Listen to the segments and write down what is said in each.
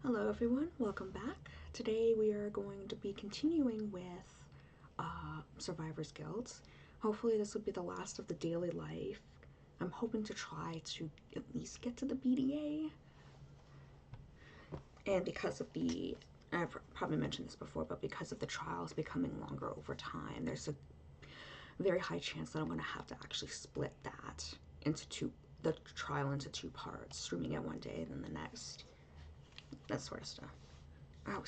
Hello everyone, welcome back. Today we are going to be continuing with Survivor's Guild. Hopefully this will be the last of the daily life. I'm hoping to try to at least get to the BDA. And because of the, I've probably mentioned this before, but because of the trials becoming longer over time, there's a very high chance that I'm going to have to actually split that into the trial into two parts, streaming it one day and then the next. That sort of stuff. Oh,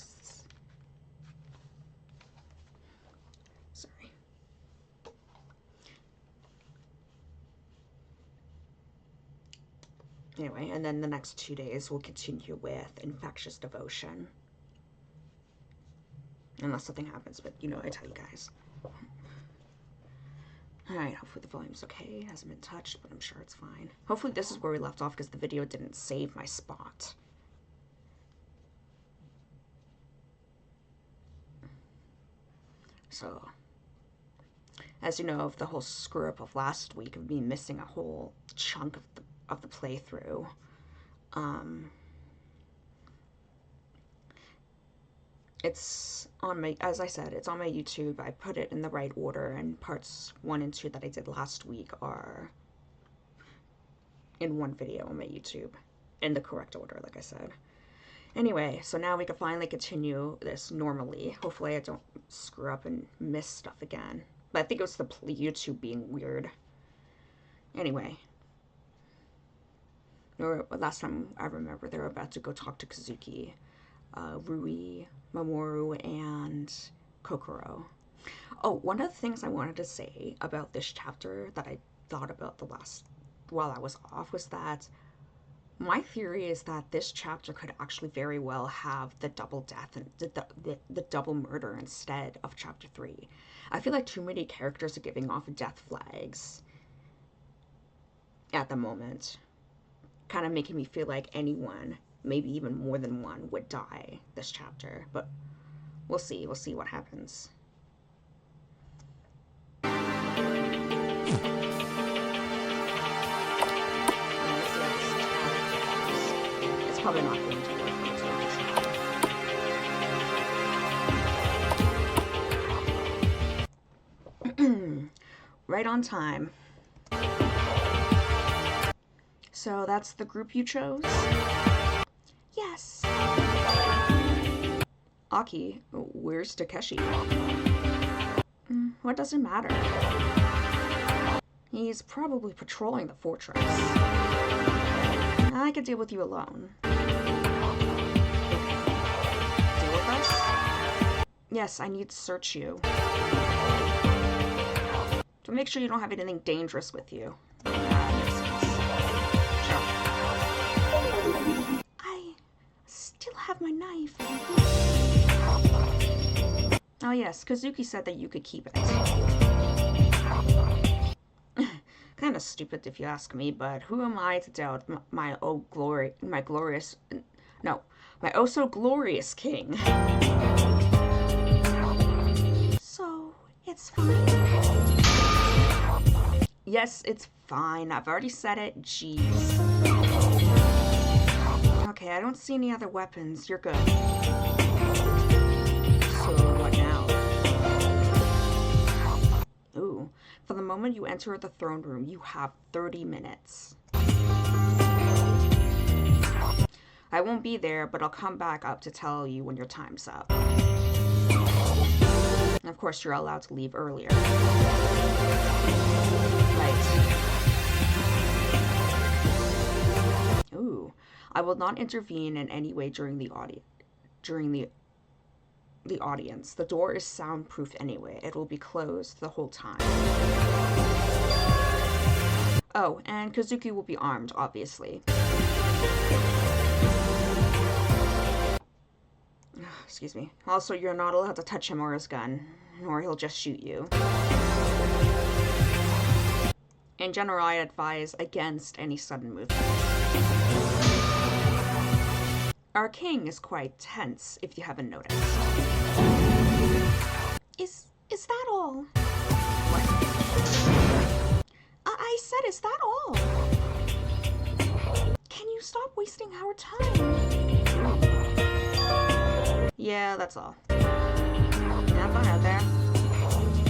sorry. Anyway, and then the next 2 days we'll continue with Infectious Devotion. Unless something happens, but you know, I tell you guys. Alright, hopefully the volume's okay. It hasn't been touched, but I'm sure it's fine. Hopefully this is where we left off because the video didn't save my spot. So, as you know, of the whole screw up of last week of me missing a whole chunk of the playthrough, it's on my, as I said, it's on my YouTube. I put it in the right order, and parts 1 and 2 that I did last week are in one video on my YouTube, in the correct order, like I said. Anyway, so now we can finally continue this normally. Hopefully I don't screw up and miss stuff again. But I think it was the YouTube being weird. Anyway. Last time I remember, they were about to go talk to Kazuki, Rui, Mamoru, and Kokoro. Oh, one of the things I wanted to say about this chapter that I thought about while I was off was that my theory is that this chapter could actually very well have the double death and the double murder instead of chapter 3. I feel like too many characters are giving off death flags at the moment. Kind of making me feel like anyone, maybe even more than one, would die this chapter. But we'll see. We'll see what happens. Probably not going to work until right on time. So that's the group you chose? Yes. Aki, where's Takeshi? What does it matter? He's probably patrolling the fortress. I could deal with you alone. Yes, I need to search you. To make sure you don't have anything dangerous with you. Sure. I still have my knife. Oh yes, Kazuki said that you could keep it. Kinda stupid if you ask me, but who am I to doubt my oh so glorious king. So, it's fine. Yes, it's fine. I've already said it. Jeez. Okay, I don't see any other weapons. You're good. So, what now? Ooh. For the moment you enter the throne room, you have 30 minutes. I won't be there, but I'll come back up to tell you when your time's up. And of course, you're allowed to leave earlier. Right. Ooh. I will not intervene in any way during the audience. The door is soundproof anyway. It will be closed the whole time. Oh, and Kazuki will be armed, obviously. Excuse me. Also, you're not allowed to touch him or his gun, or he'll just shoot you. In general, I advise against any sudden movement. Our king is quite tense, if you haven't noticed. Is that all? What? I said, is that all? Can you stop wasting our time? Yeah, that's all. Have fun out there.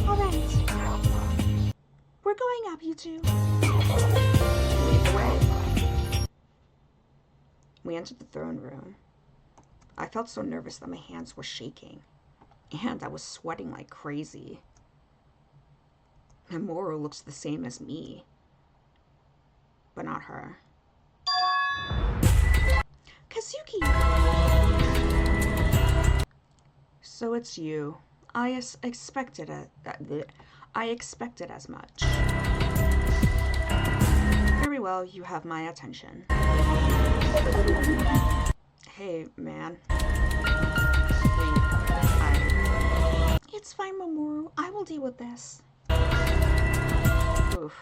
Alright. We're going up, you two. Lead the way. We entered the throne room. I felt so nervous that my hands were shaking, and I was sweating like crazy. Mamoru looks the same as me, but not her. Kazuki! So it's you. I expected as much. Very well, you have my attention. Hey, man. It's fine, Mamoru. I will deal with this. Oof.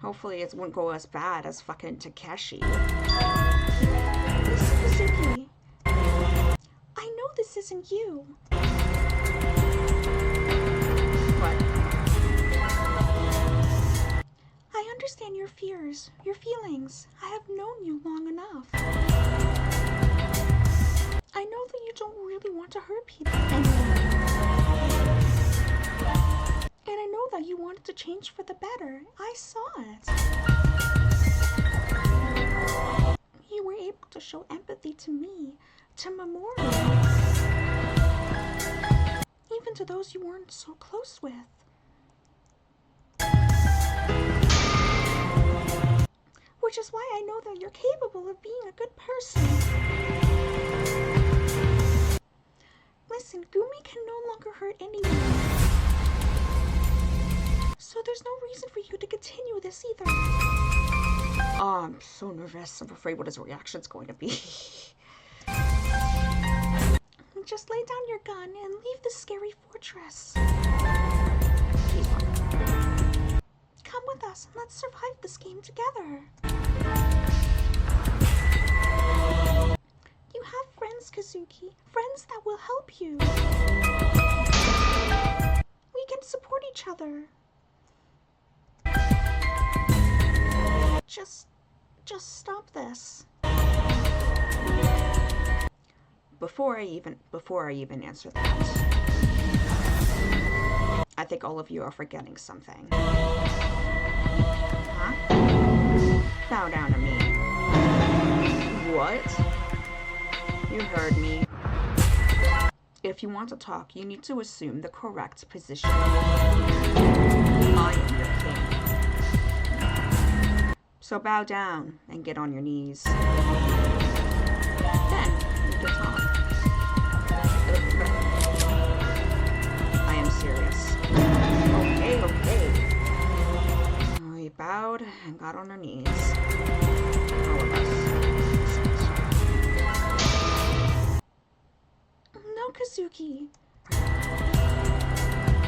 Hopefully it won't go as bad as fucking Takeshi. Listen, Kazuki. I know this isn't you. What? I understand your fears, your feelings. I have known you long enough. I know that you don't really want to hurt people anymore. And I know that you wanted to change for the better. I saw it. You were able to show empathy to me, to Mamoru, even to those you weren't so close with. Which is why I know that you're capable of being a good person. Listen, Gumi can no longer hurt anyone. So there's no reason for you to continue this either. Oh, I'm so nervous. I'm afraid what his reaction's going to be. Just lay down your gun and leave this scary fortress. Come with us and let's survive this game together. You have friends, Kazuki. Friends that will help you. We can support each other. Just stop this. Before I even answer that, I think all of you are forgetting something. Huh? Bow down to me. What? You heard me. If you want to talk, you need to assume the correct position. I am your king. So bow down and get on your knees. Then we can talk. I am serious. Okay. We bowed and got on our knees. All of us. No, Kazuki.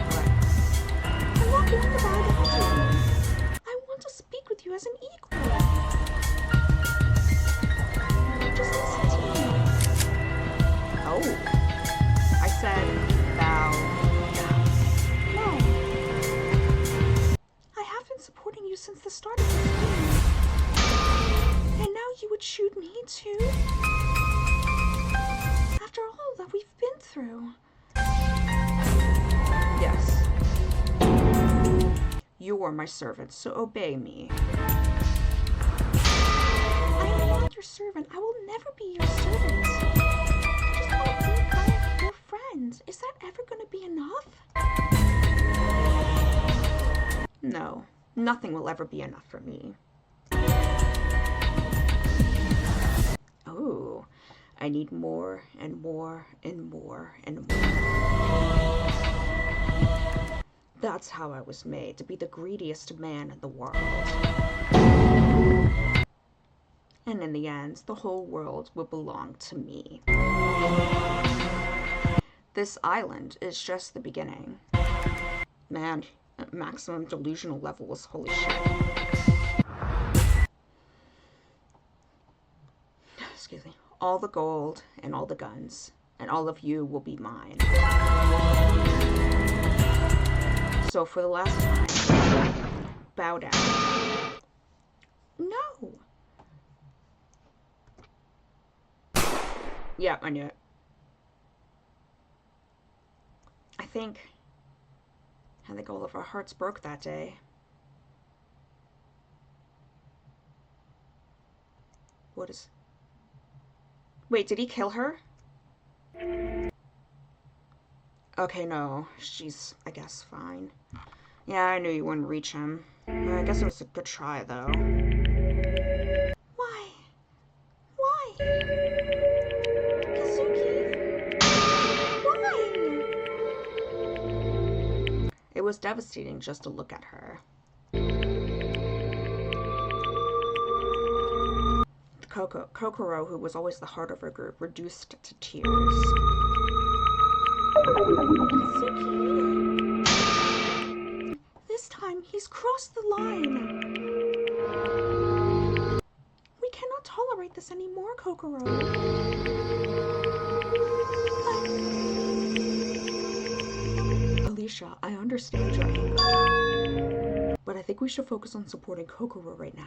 What? I'm not going to bow down to you. I want to speak with you as an equal. Just listen to me. Oh. I said bow down. No. I have been supporting you since the start of this game. And now you would shoot me too? After all that we've been through. Yes. You are my servant, so obey me. I am not your servant. I will never be your servant. I just want to be kind of your friend. Is that ever going to be enough? No, nothing will ever be enough for me. Oh, I need more and more and more and more. That's how I was made, to be the greediest man in the world. And in the end, the whole world will belong to me. This island is just the beginning. Man, maximum delusional levels, holy shit. Excuse me. All the gold and all the guns, and all of you will be mine. So for the last time, bow down. No. Yeah, I knew it. think all of our hearts broke that day. What is... Wait, did he kill her? Okay, no. She's, I guess, fine. Yeah, I knew you wouldn't reach him. I guess it was a good try, though. Why? Why? Kazuki? Why? It was devastating just to look at her. Kokoro, who was always the heart of her group, reduced to tears. Kazuki? This time, he's crossed the line. We cannot tolerate this anymore, Kokoro. Alicia, I understand your anger, but I think we should focus on supporting Kokoro right now.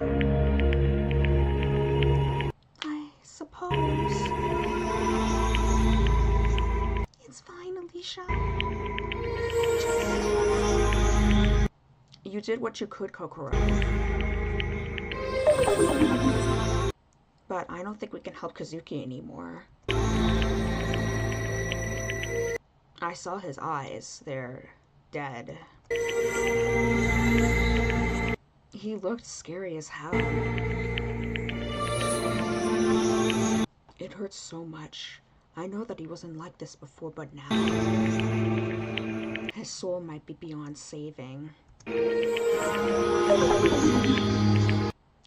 I suppose. It's fine, Alicia. You did what you could, Kokoro. But I don't think we can help Kazuki anymore. I saw his eyes. They're dead. He looked scary as hell. It hurts so much. I know that he wasn't like this before, but now his soul might be beyond saving.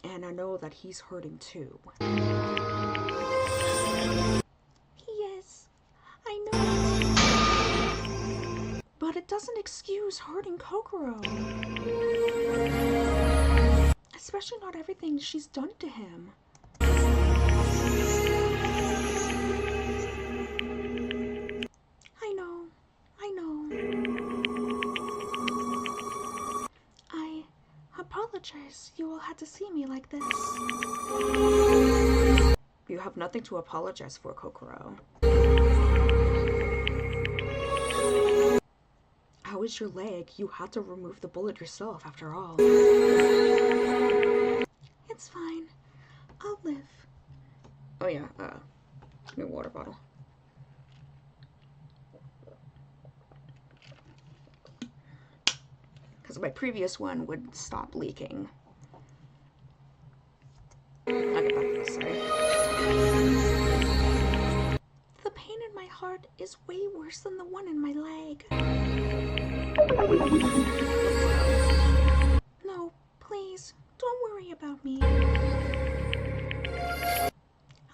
And I know that he's hurting too. He is. I know. But it doesn't excuse hurting Kokoro. Especially not everything she's done to him. I know. I apologize you all had to see me like this. You have nothing to apologize for, Kokoro. How is your leg? You had to remove the bullet yourself, after all. It's fine. I'll live. Oh yeah, new water bottle. Because my previous one would stop leaking. I'll get back to this, sorry. The pain in my heart is way worse than the one in my leg. No, please, don't worry about me.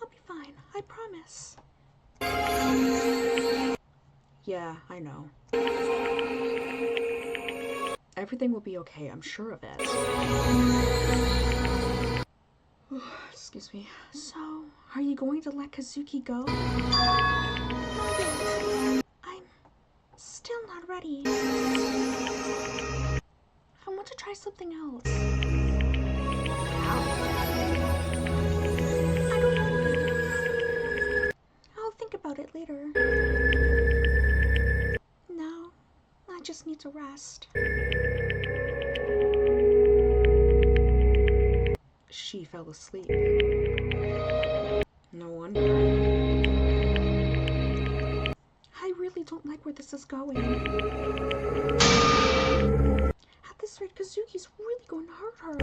I'll be fine, I promise. Yeah, I know. Everything will be okay, I'm sure of it. Excuse me. So, are you going to let Kazuki go? I'm still not ready. I want to try something else. I don't know. I'll think about it later. Now, I just need to rest. She fell asleep. No wonder. I really don't like where this is going. At this rate, Kazuki's really going to hurt her.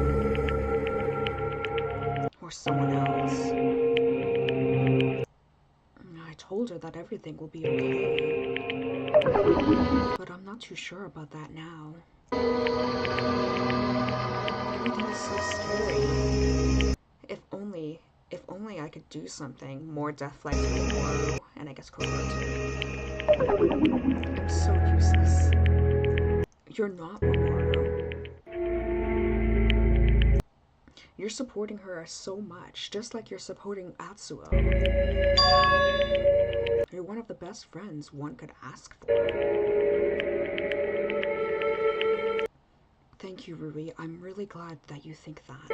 Or someone else. I told her that everything will be okay. But I'm not too sure about that now. Everything is so scary. If only I could do something more death-like to Mamoru, and I guess Kokoro too. I'm so useless. You're not Mamoru. You're supporting her so much, just like you're supporting Atsuo. You're one of the best friends one could ask for. Thank you, Rui. I'm really glad that you think that.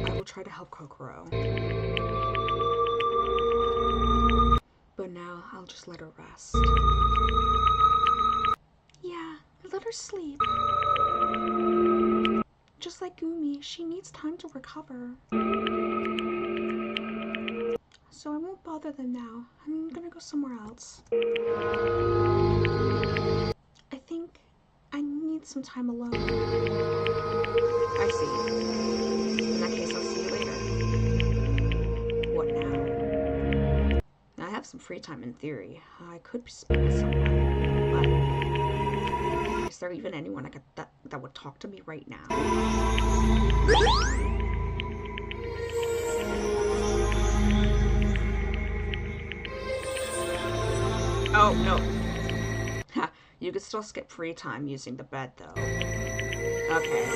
I will try to help Kokoro. But now, I'll just let her rest. like Gumi, she needs time to recover. So I won't bother them now. I'm gonna go somewhere else. I think I need some time alone. I see. In that case, I'll see you later. What now? I have some free time in theory. I could speak with someone, but is there even anyone that would talk to me right now? Oh, no. Ha, you could still skip free time using the bed, though. Okay.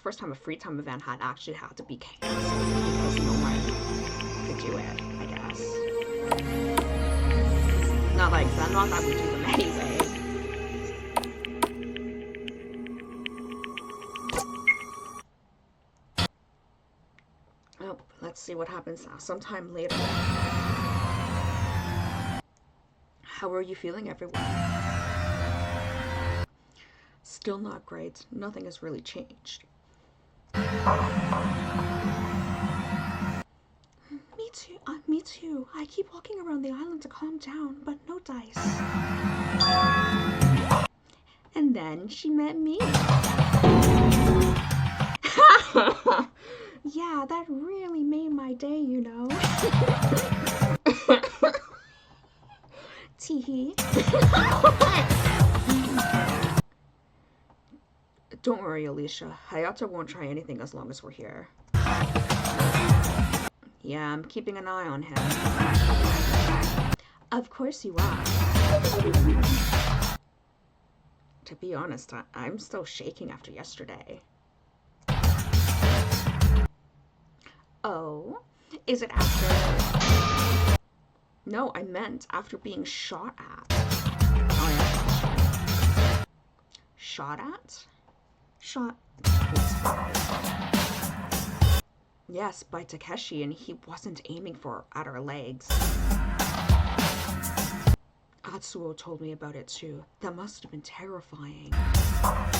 First time a free time event actually had to be canceled because no one could do it, I guess. Not that we do them anyway. Oh, let's see what happens now. Sometime later. How are you feeling, everyone? Still not great. Nothing has really changed. Me too. I keep walking around the island to calm down, but no dice. And then she met me. Yeah, that really made my day, you know. Teehee. Don't worry, Alicia. Hayato won't try anything as long as we're here. Yeah, I'm keeping an eye on him. Of course you are. To be honest, I'm still shaking after yesterday. Oh? Is it after... No, I meant after being shot at. Oh, yeah. Shot at? Shot. Yes, by Takeshi, and he wasn't aiming at our legs. Atsuo told me about it too. That must have been terrifying. Yeah.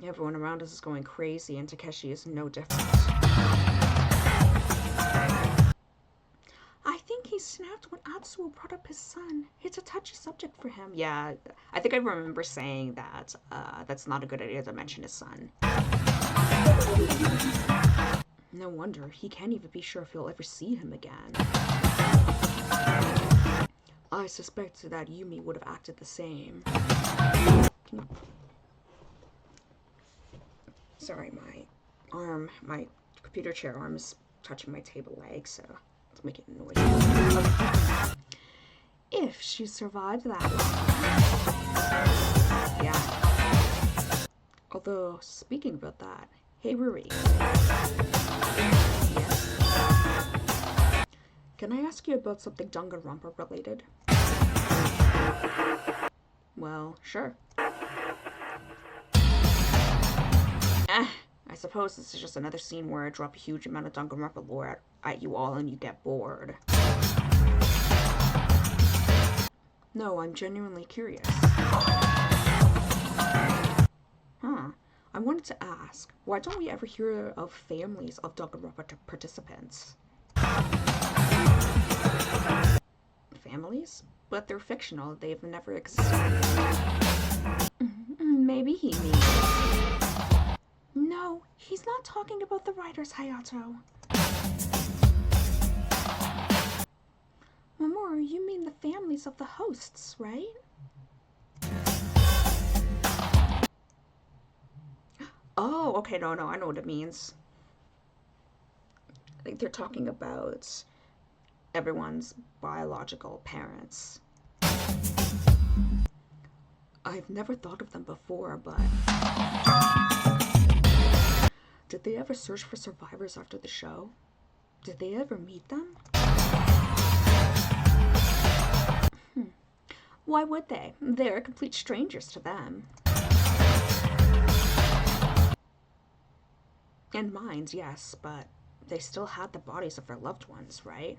Everyone around us is going crazy, and Takeshi is no different. I think he snapped when Atsuo brought up his son. It's a touchy subject for him. Yeah, I think I remember saying that that's not a good idea to mention his son. No wonder. He can't even be sure if he'll ever see him again. I suspect that Yumi would have acted the same. Sorry, my computer chair arm is touching my table leg, so it's making noise. If she survived that long. Yeah. Although, speaking about that, hey Ruri. Yes? Can I ask you about something Danganronpa related? Well, sure. I suppose this is just another scene where I drop a huge amount of Danganronpa lore at you all and you get bored. No, I'm genuinely curious. I wanted to ask, why don't we ever hear of families of Danganronpa participants? Families? But they're fictional. They've never existed. Maybe he means... No, he's not talking about the writers, Hayato. Mamoru, you mean the families of the hosts, right? Oh, okay, no, I know what it means. Like, they're talking about everyone's biological parents. I've never thought of them before, but... Did they ever search for survivors after the show? Did they ever meet them? Why would they? They're complete strangers to them. In minds, yes, but they still had the bodies of their loved ones, right?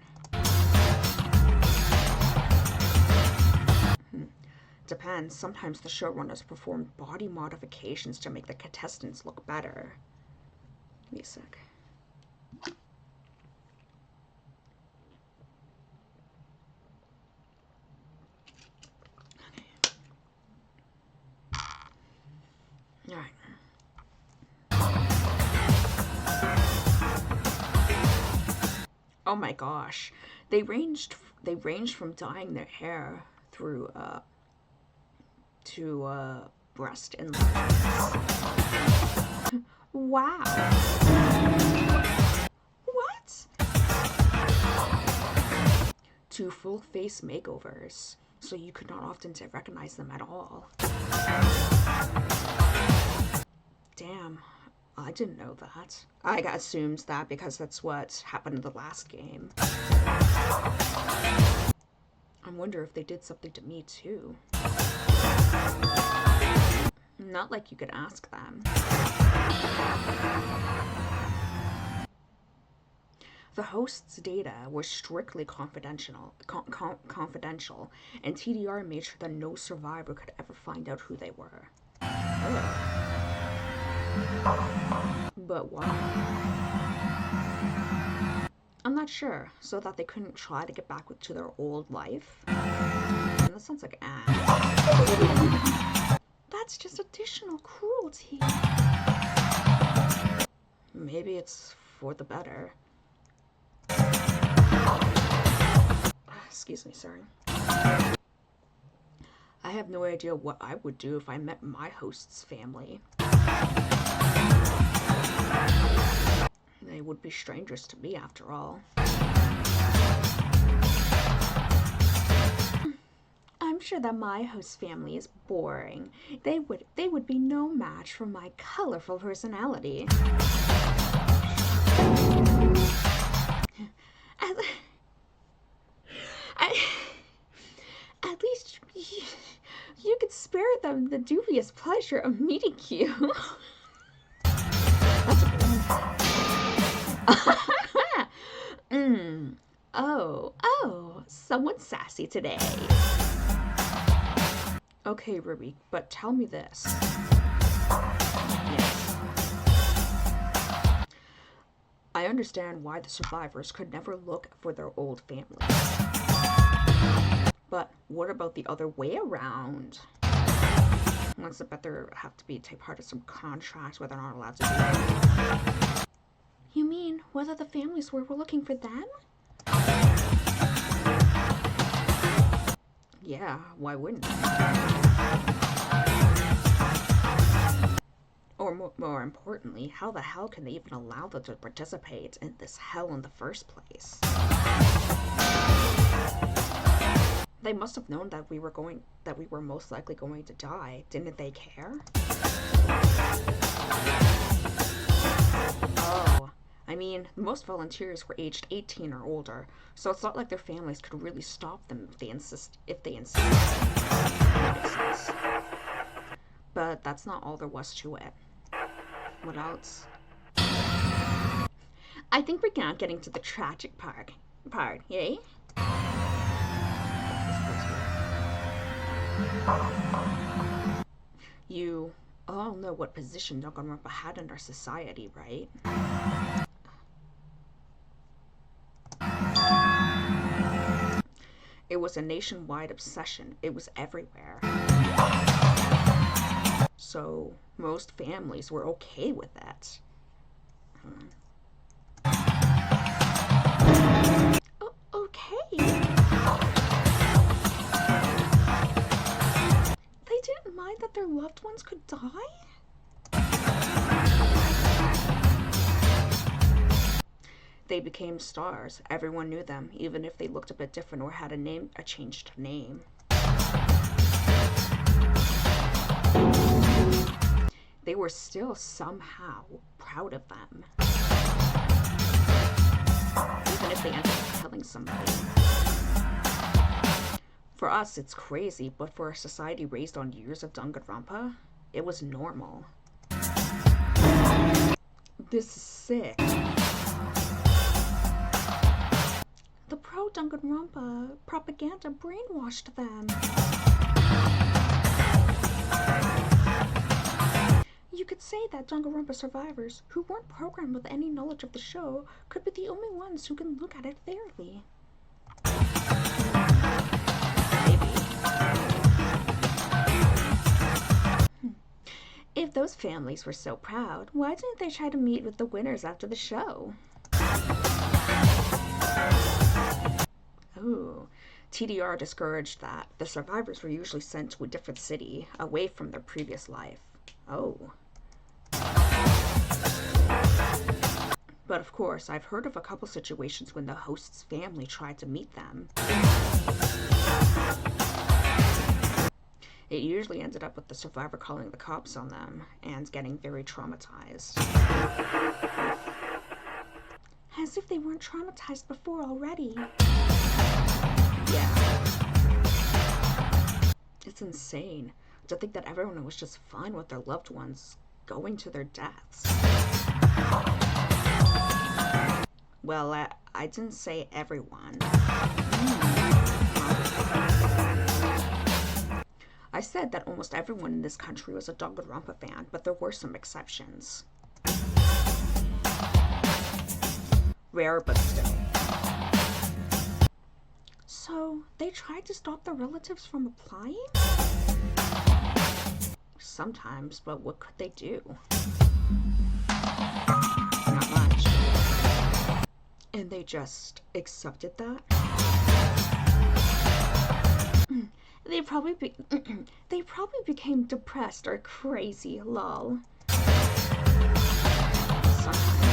Depends. Sometimes the showrunners performed body modifications to make the contestants look better. Give me a sec. Alright. Oh my gosh. They ranged from dyeing their hair through to breast enlargements. Wow. What? To full face makeovers, so you could not often recognize them at all. Damn, I didn't know that. I assumed that because that's what happened in the last game. I wonder if they did something to me too. Not like you could ask them. The host's data was strictly confidential, and TDR made sure that no survivor could ever find out who they were. Ugh. But why? I'm not sure, so that they couldn't try to get back to their old life? And that sounds like that's just additional cruelty. Maybe it's for the better. Excuse me, sorry. I have no idea what I would do if I met my host's family. They would be strangers to me, after all. I'm sure that my host's family is boring. They would be no match for my colorful personality. At least you could spare them the dubious pleasure of meeting you. That's a good one. Oh, someone's sassy today. Okay, Ruby, but tell me this. Yes. I understand why the survivors could never look for their old family. But what about the other way around? Once I bet there have to be part of some contract where they're not allowed to do it. You mean whether the families were looking for them? Yeah, why wouldn't they? Or more importantly, how the hell can they even allow them to participate in this hell in the first place? They must have known that we were most likely going to die. Didn't they care? Oh, I mean, most volunteers were aged 18 or older, so it's not like their families could really stop them if they insist. That makes sense. But that's not all there was to it. What else? I think we're now getting to the tragic part, yay? You all know what position Danganronpa had in our society, right? It was a nationwide obsession. It was everywhere. So most families were okay with that. Okay. They didn't mind that their loved ones could die? They became stars. Everyone knew them, even if they looked a bit different or had a changed name. They were still somehow proud of them. Even if they ended up killing somebody. For us, it's crazy, but for a society raised on years of Danganronpa, it was normal. This is sick. The pro-Danganronpa propaganda brainwashed them. You could say that Danganronpa survivors, who weren't programmed with any knowledge of the show, could be the only ones who can look at it fairly. Maybe. If those families were so proud, why didn't they try to meet with the winners after the show? Ooh. TDR discouraged that. The survivors were usually sent to a different city, away from their previous life. Oh. But of course, I've heard of a couple situations when the host's family tried to meet them. It usually ended up with the survivor calling the cops on them and getting very traumatized. As if they weren't traumatized before already. Yeah. It's insane to think that everyone was just fine with their loved ones going to their deaths. Well, I didn't say everyone. I said that almost everyone in this country was a Danganronpa fan, but there were some exceptions. Rare, but still. So, they tried to stop the relatives from applying? Sometimes, but what could they do? Not much. And they just accepted that? They probably became depressed or crazy, lol. Sometimes.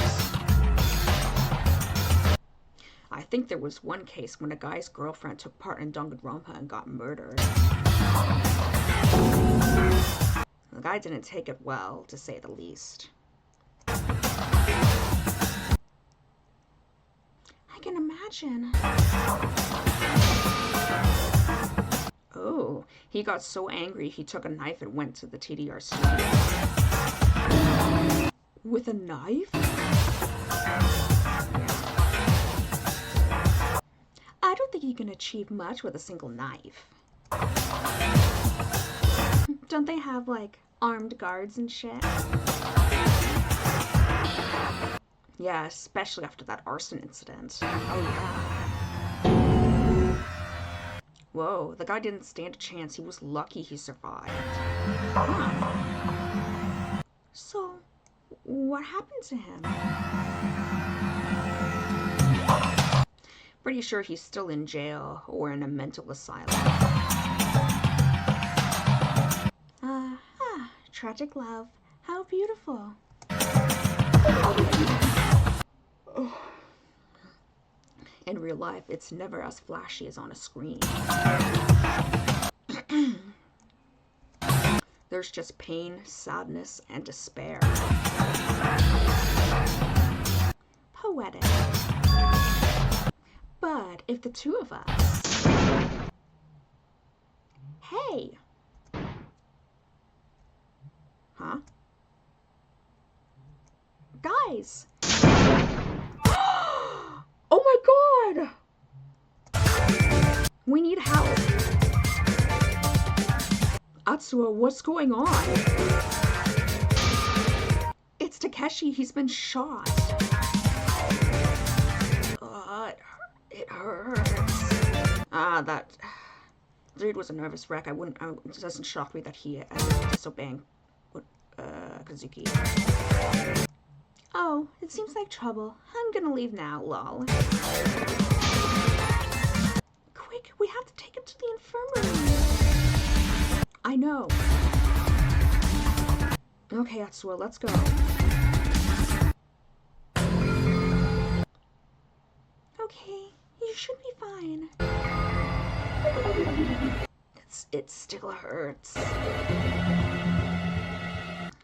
I think there was one case when a guy's girlfriend took part in Danganronpa and got murdered. The guy didn't take it well, to say the least. I can imagine. Oh, he got so angry he took a knife and went to the TDR studio. With a knife? I don't think you can achieve much with a single knife. Don't they have, like, armed guards and shit? Yeah, especially after that arson incident. Oh, yeah. Whoa, the guy didn't stand a chance. He was lucky he survived. Huh. So, what happened to him? Pretty sure he's still in jail or in a mental asylum. Tragic love. How beautiful. In real life, it's never as flashy as on a screen. There's just pain, sadness, and despair. Poetic. But if the two of us... Hey! Huh? Guys! Oh my god! We need help. Atsuo, what's going on? It's Takeshi. He's been shot. It hurts. That dude was a nervous wreck. It doesn't shock me that he ended up disobeying Kazuki. Oh, it seems like trouble. I'm gonna leave now, lol. Quick, we have to take him to the infirmary. I know. Okay, Atsuo, let's go. Okay, you should be fine. It still hurts.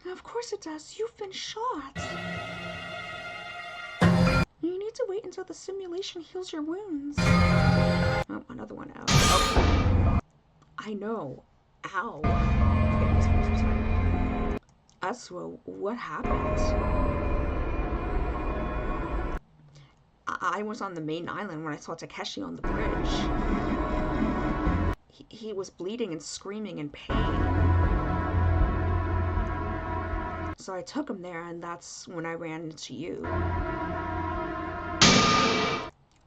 Of course it does. You've been shot. You need to wait until the simulation heals your wounds. Oh, another one out. Oh. I know. Ow. Atsuo, what happened? I was on the main island when I saw Takeshi on the bridge. He was bleeding and screaming in pain. So I took him there, and that's when I ran into you.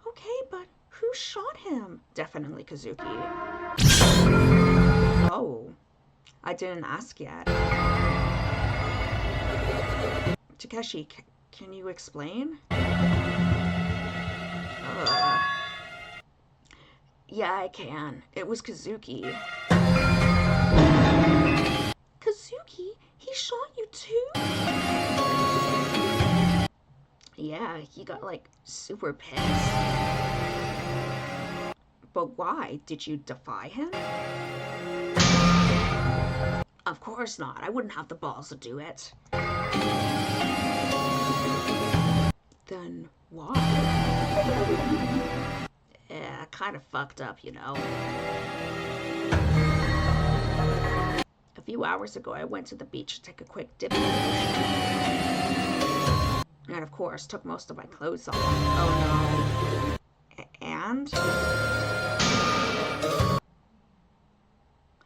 Okay, but who shot him? Definitely Kazuki. Oh, I didn't ask yet. Takeshi, can you explain? Yeah, I can. It was Kazuki. Kazuki? He shot you too? Yeah, he got like super pissed. But why? Did you defy him? Of course not. I wouldn't have the balls to do it. Then why? Yeah, kind of fucked up, you know. A few hours ago, I went to the beach to take a quick dip in the ocean. And of course, took most of my clothes off. Oh no. And?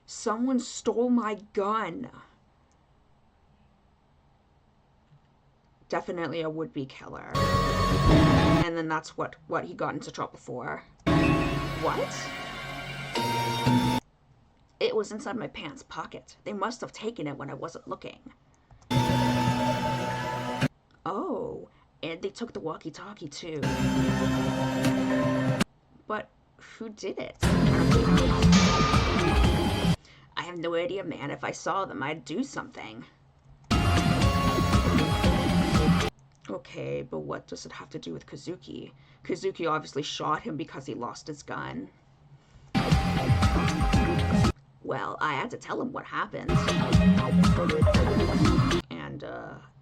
Someone stole my gun. Definitely a would-be killer. And then that's what he got into trouble for. What? It was inside my pants pocket. They must have taken it when I wasn't looking. Oh, and they took the walkie-talkie too. But who did it? I have no idea, man. If I saw them, I'd do something. Okay, but what does it have to do with Kazuki? Kazuki obviously shot him because he lost his gun. Well, I had to tell him what happened. And,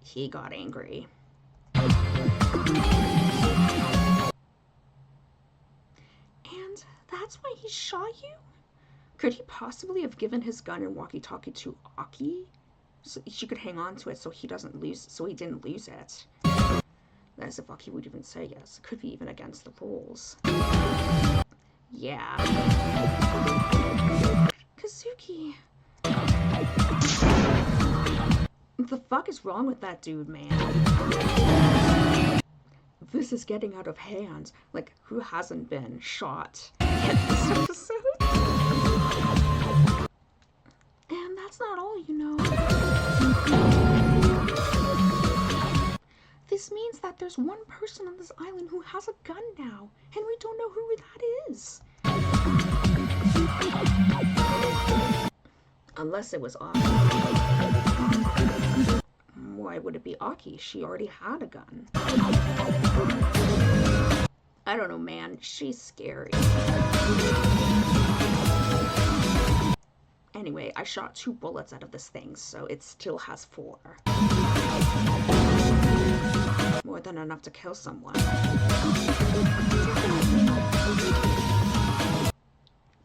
he got angry. And that's why he shot you? Could he possibly have given his gun and walkie-talkie to Aki? So she could hang on to it so he didn't lose it. As if Aki would even say yes. Could be even against the rules. Yeah. Kazuki. What the fuck is wrong with that dude, man? This is getting out of hand. Like, who hasn't been shot yet this episode? And that's not all, you know. This means that there's one person on this island who has a gun now, and we don't know who that is. Unless it was Aki. Why would it be Aki? She already had a gun. I don't know, man. She's scary. Anyway, I shot 2 bullets out of this thing, so it still has 4. More than enough to kill someone.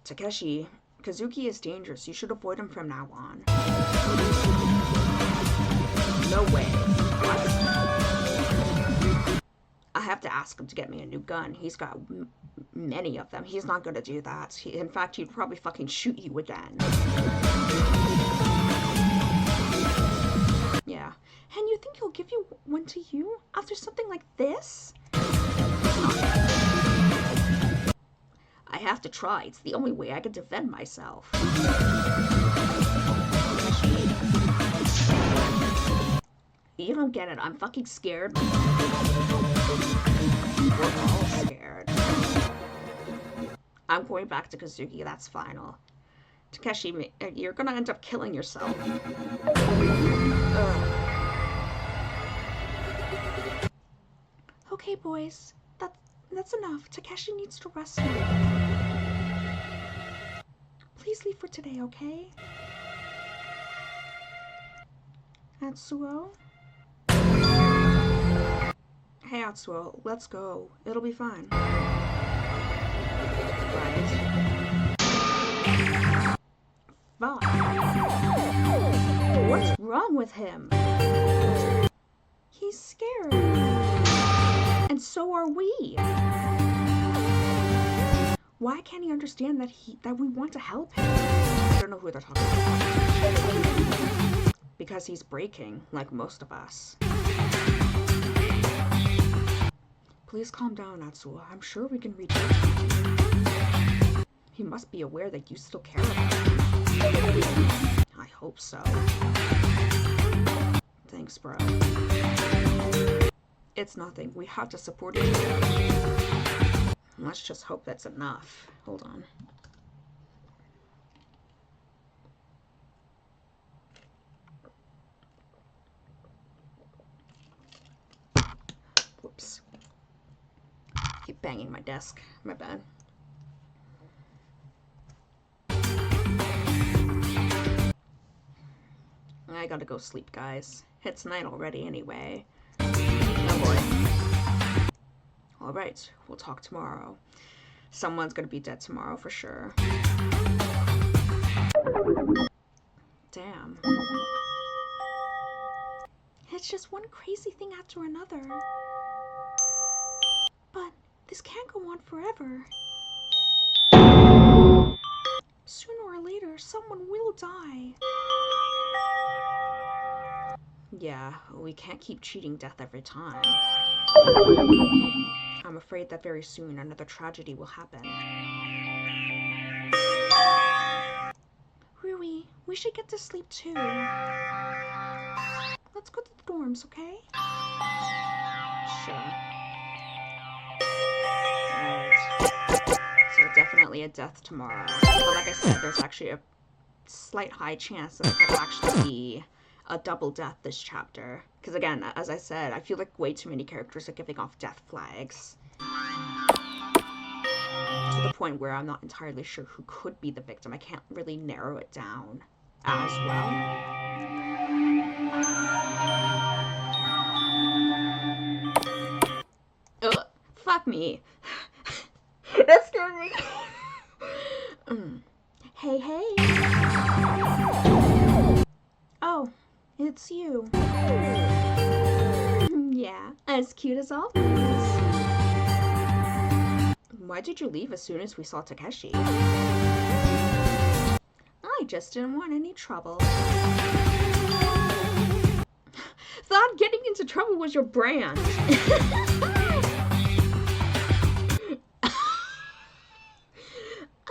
Takeshi, Kazuki is dangerous. You should avoid him from now on. No way. What? I have to ask him to get me a new gun. He's got many of them. He's not gonna do that. In fact, he'd probably fucking shoot you again. Yeah. And you think he'll give you one to you after something like this? I have to try. It's the only way I can defend myself. You don't get it. I'm fucking scared. We're all scared. I'm going back to Kazuki. That's final. Takeshi, you're gonna end up killing yourself. Okay, boys. That's enough. Takeshi needs to rest now. Please leave for today, okay? Atsuo? Hey, Atsuo, let's go. It'll be fine. Right. Fuck. What's wrong with him? He's scared. And And so are we. Why can't he understand that we want to help him? I don't know who they're talking about. Because he's breaking, like most of us. Please calm down, Natsuo. I'm sure we can reach out to him. He must be aware that you still care about him. I hope so. Thanks, bro. It's nothing. We have to support each other. Let's just hope that's enough. Hold on. Whoops. Keep banging my desk. My bad. I gotta go sleep, guys. It's night already anyway. Oh boy. Alright, we'll talk tomorrow. Someone's gonna be dead tomorrow for sure. Damn. It's just one crazy thing after another. But this can't go on forever. Sooner or later, someone will die. Yeah, we can't keep cheating death every time. I'm afraid that very soon another tragedy will happen. Rui, we should get to sleep too. Let's go to the dorms, okay? Sure. Alright. So definitely a death tomorrow. But like I said, there's actually a slight high chance that it could actually be a double death this chapter. Because again, as I said, I feel like way too many characters are giving off death flags. To the point where I'm not entirely sure who could be the victim. I can't really narrow it down as well. Ugh, fuck me. That scared me. Hey, hey. Oh, it's you. Yeah, as cute as always. Why did you leave as soon as we saw Takeshi? I just didn't want any trouble. Thought getting into trouble was your brand.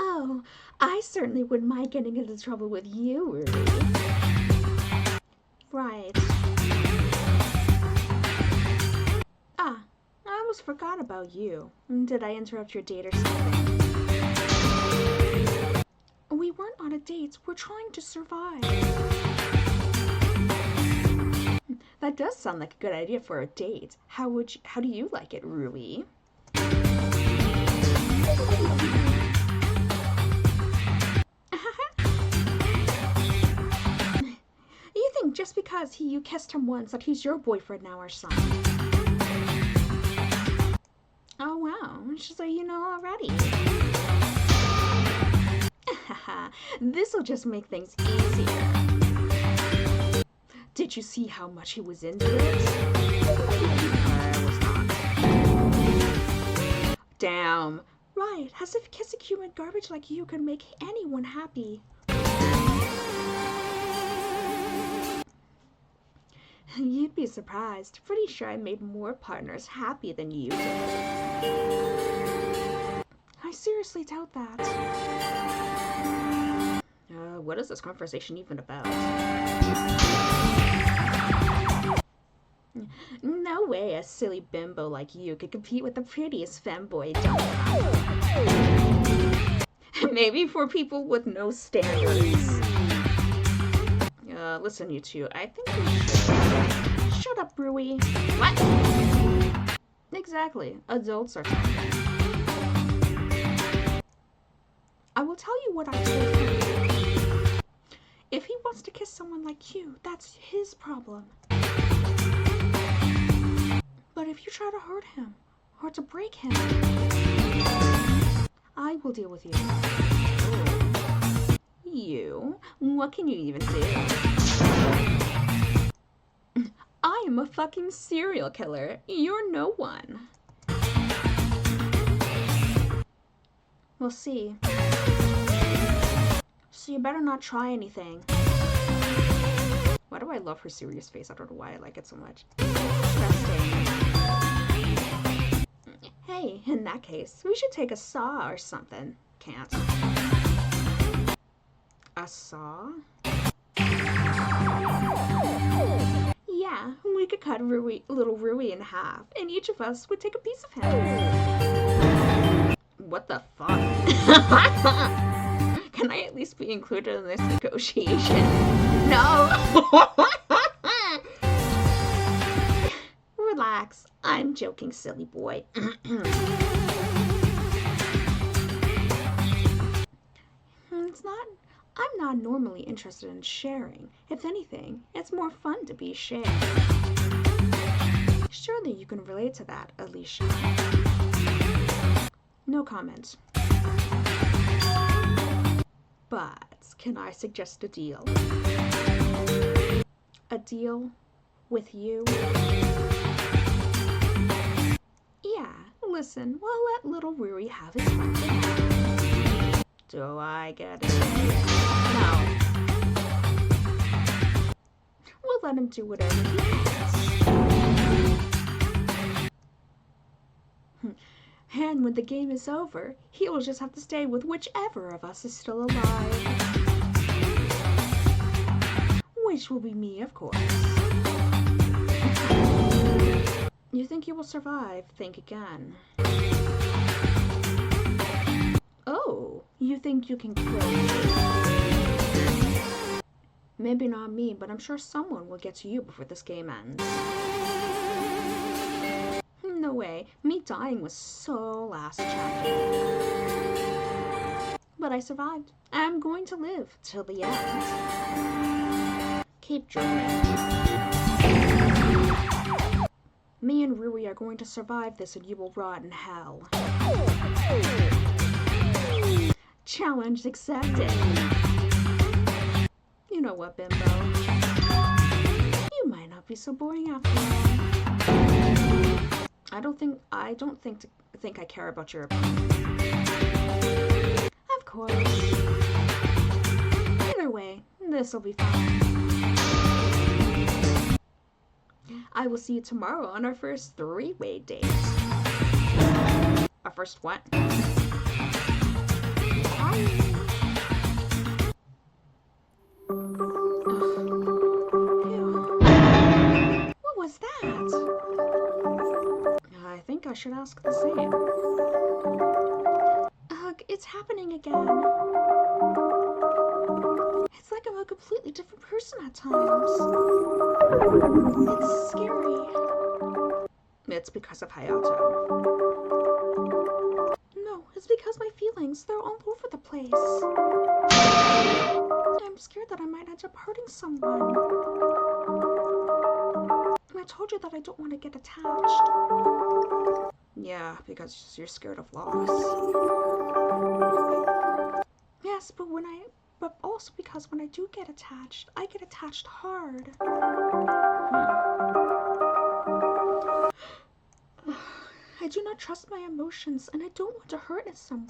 Oh, I certainly wouldn't mind getting into trouble with you, Ruby. Right. Ah, I almost forgot about you. Did I interrupt your date or something? We weren't on a date. We're trying to survive. That does sound like a good idea for a date. How do you like it, Rui? You think just because you kissed him once that he's your boyfriend now or something? Oh wow, so you know already. This'll just make things easier. Did you see how much he was into it? I was not. Damn. Right, as if kissing human garbage like you could make anyone happy. You'd be surprised. Pretty sure I made more partners happy than you did. I seriously doubt that. What is this conversation even about? No way a silly bimbo like you could compete with the prettiest femboy dog. Maybe for people with no standards. Listen, you two, I think we should... Shut up, Rui. What? Exactly. Adults are talking. I will tell you what I told him. If he wants to kiss someone like you, that's his problem. But if you try to hurt him, or to break him, I will deal with you. You? What can you even do? I am a fucking serial killer. You're no one. We'll see. So you better not try anything. Why do I love her serious face? I don't know why I like it so much. Interesting. Hey, in that case, we should take a saw or something. Can't. A saw? Yeah, we could cut little Rui in half, and each of us would take a piece of him. What the fuck? Can I at least be included in this negotiation? No! Relax, I'm joking, silly boy. I'm not normally interested in sharing. If anything, it's more fun to be shared. Surely you can relate to that, Alicia. No comment. But can I suggest a deal? A deal with you? Yeah, listen, we'll let little Ruri have his fun today. Do I get it? No. We'll let him do whatever he wants. And when the game is over, he will just have to stay with whichever of us is still alive. Which will be me, of course. You think you will survive? Think again. Oh, you think you can kill me? Maybe not me, but I'm sure someone will get to you before this game ends. No way. Me dying was so last chapter. But I survived. I'm going to live till the end. Keep dreaming. Me and Rui are going to survive this and you will rot in hell. Challenge accepted. You know what, Bimbo? You might not be so boring after all. I don't think I care about your opinion. Of course. Either way, this'll be fun. I will see you tomorrow on our first three-way date. Our first what? What was that? I think I should ask the same. Ugh, it's happening again. It's like I'm a completely different person at times. It's scary. It's because of Hayato. No, it's because my feelings, they're all over the place. I'm scared that I might end up hurting someone. I told you that I don't want to get attached. Yeah, because you're scared of loss. Yes, but also because when I do get attached, I get attached hard. I do not trust my emotions, and I don't want to hurt someone.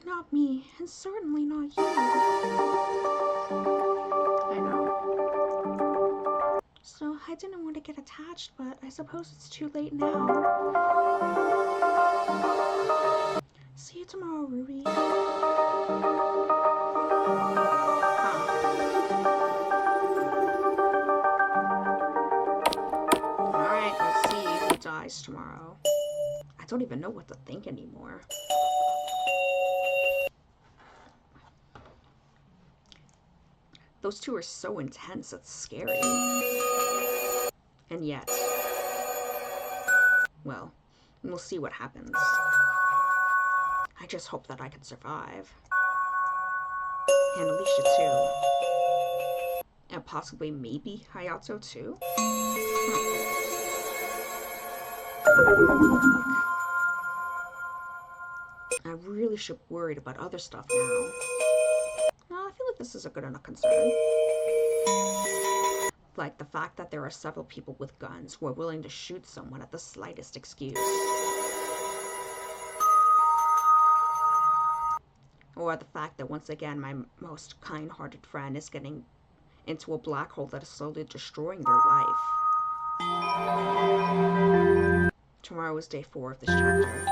Not me, and certainly not you. I know. So I didn't want to get attached, but I suppose it's too late now. See you tomorrow, Ruby. Alright, let's see who dies tomorrow. I don't even know what to think anymore. Those two are so intense, it's scary. And yet, well, we'll see what happens. I just hope that I can survive. And Alicia too. And possibly maybe Hayato too? I really should be worried about other stuff now. I feel like this is a good enough concern. Like the fact that there are several people with guns who are willing to shoot someone at the slightest excuse. Or the fact that once again my most kind-hearted friend is getting into a black hole that is slowly destroying their life. Tomorrow is day 4 of this chapter.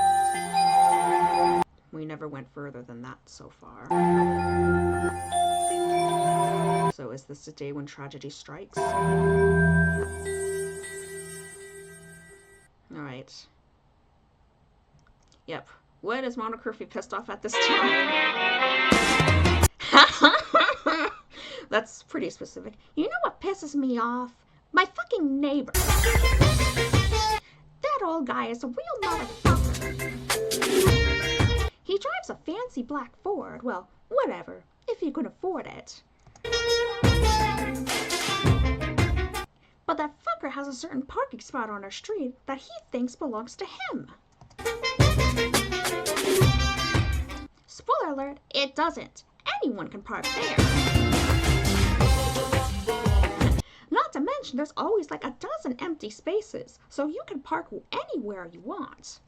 We never went further than that so far. So is this the day when tragedy strikes? Alright. Yep. What is Monocurfew pissed off at this time? That's pretty specific. You know what pisses me off? My fucking neighbor. That old guy is a real motherfucker. He drives a fancy black Ford. Well, whatever, if you can afford it. But that fucker has a certain parking spot on our street that he thinks belongs to him. Spoiler alert, it doesn't. Anyone can park there. Not to mention, there's always like a dozen empty spaces, so you can park anywhere you want.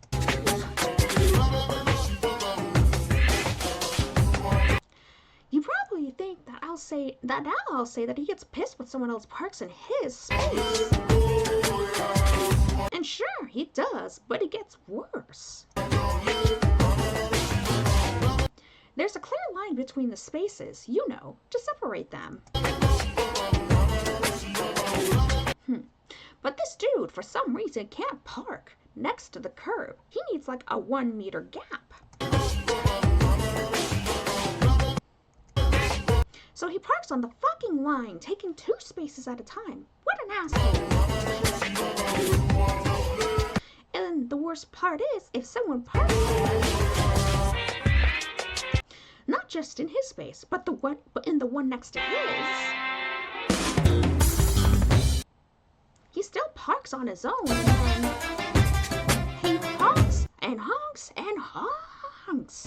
You probably think that I'll say that he gets pissed when someone else parks in his space. And sure, he does, but it gets worse. There's a clear line between the spaces, you know, to separate them. But this dude, for some reason, can't park next to the curb. He needs like a 1 meter gap. So he parks on the fucking line, taking 2 spaces at a time. What an asshole. And the worst part is, if someone parks there, not just in his space, but in the one next to his, he still parks on his own, and he honks and honks and honks.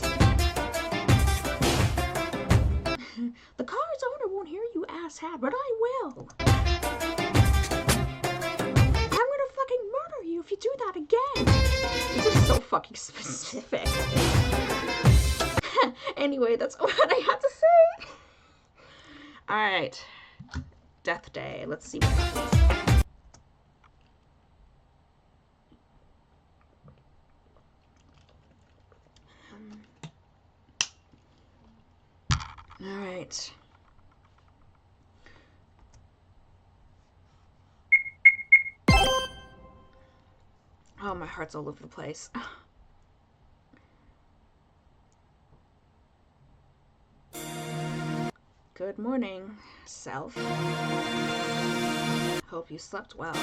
The car's owner won't hear you, asshat, but I will. I'm gonna fucking murder you if you do that again. This is so fucking specific. Anyway, that's what I had to say. Alright. Death Day. Let's see what happens. Alright. Oh, my heart's all over the place. Good morning, self. Hope you slept well.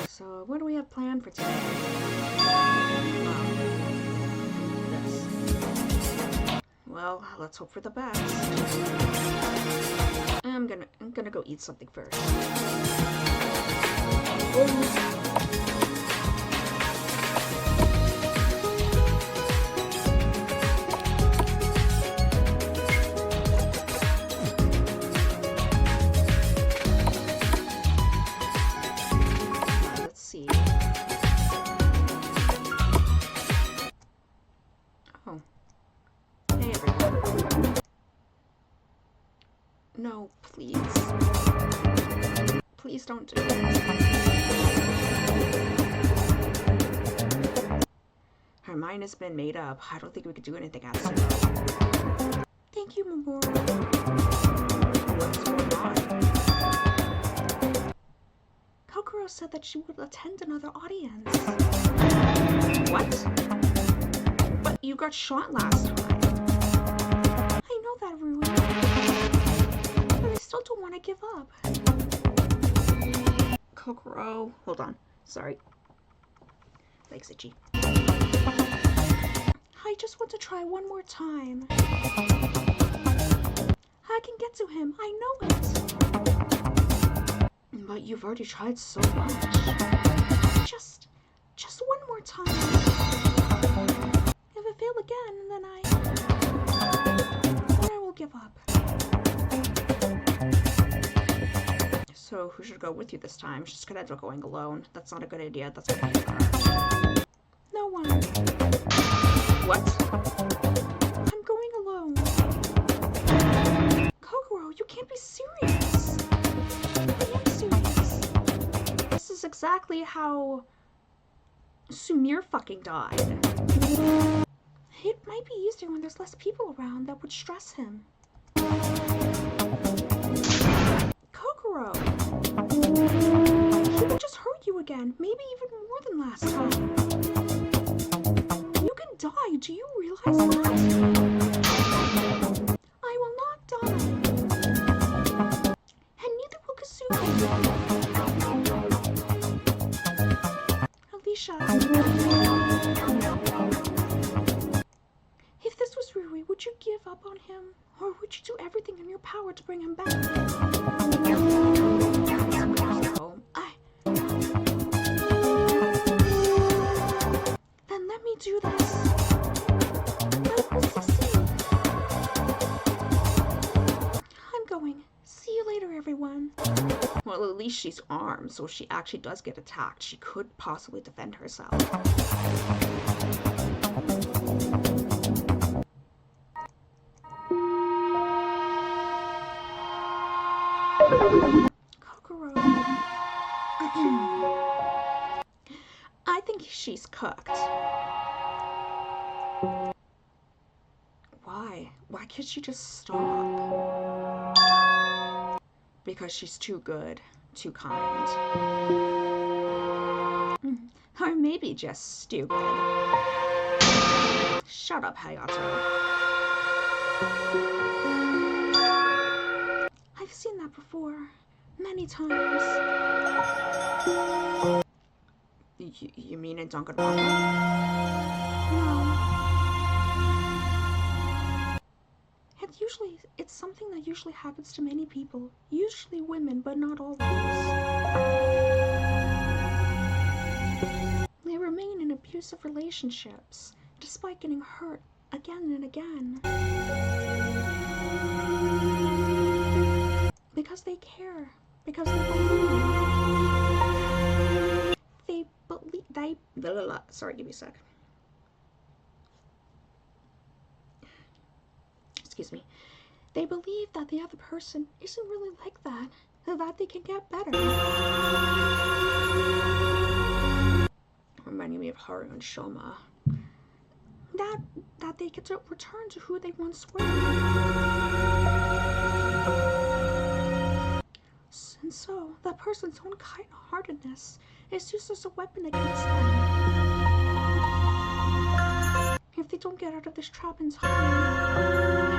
So, what do we have planned for today? This. Well, let's hope for the best. I'm gonna go eat something first. Let's see. Oh. Hey, everyone. No, please. Please don't do this. Her mind has been made up. I don't think we could do anything else. Thank you, Mamoru. What's going on? Kokoro said that she would attend another audience. What? But you got shot last time. I know that, Rui. But I still don't want to give up. Kokoro. Hold on. Sorry. Legs itchy. I just want to try one more time. I can get to him. I know it. But you've already tried so much. Just one more time. If I fail again, then I will give up. So who should go with you this time? She's gonna end up going alone. That's not a good idea. That's what I No one. What? you can't be serious. I am serious. This is exactly how Sumir fucking died. It might be easier when there's less people around that would stress him. Kokoro! He would just hurt you again, maybe even more than last time. You can die, do you realize that? I will not die. And neither will Kazuki. Alicia. If this was Ruri, would you give up on him? Or would you do everything in your power to bring him back? Then let me do this. I will succeed. I'm going. See you later, everyone. Well, at least she's armed, so if she actually does get attacked, she could possibly defend herself. Kokoro. I think she's cooked. Why? Why can't she just stop? Because she's too good, too kind. Or maybe just stupid. Shut up, Hayato. I've seen that before. Many times. You mean in Danganronpa? No. It's something that usually happens to many people. Usually women, but not always. They remain in abusive relationships, despite getting hurt again and again. Because they care. Because they believe. Sorry, give me a sec. Excuse me. They believe that the other person isn't really like that, that they can get better. Reminding me of Haru and Shoma. That they get to return to who they once were. And so, that person's own kind-heartedness is used as a weapon against them. If they don't get out of this trap in time.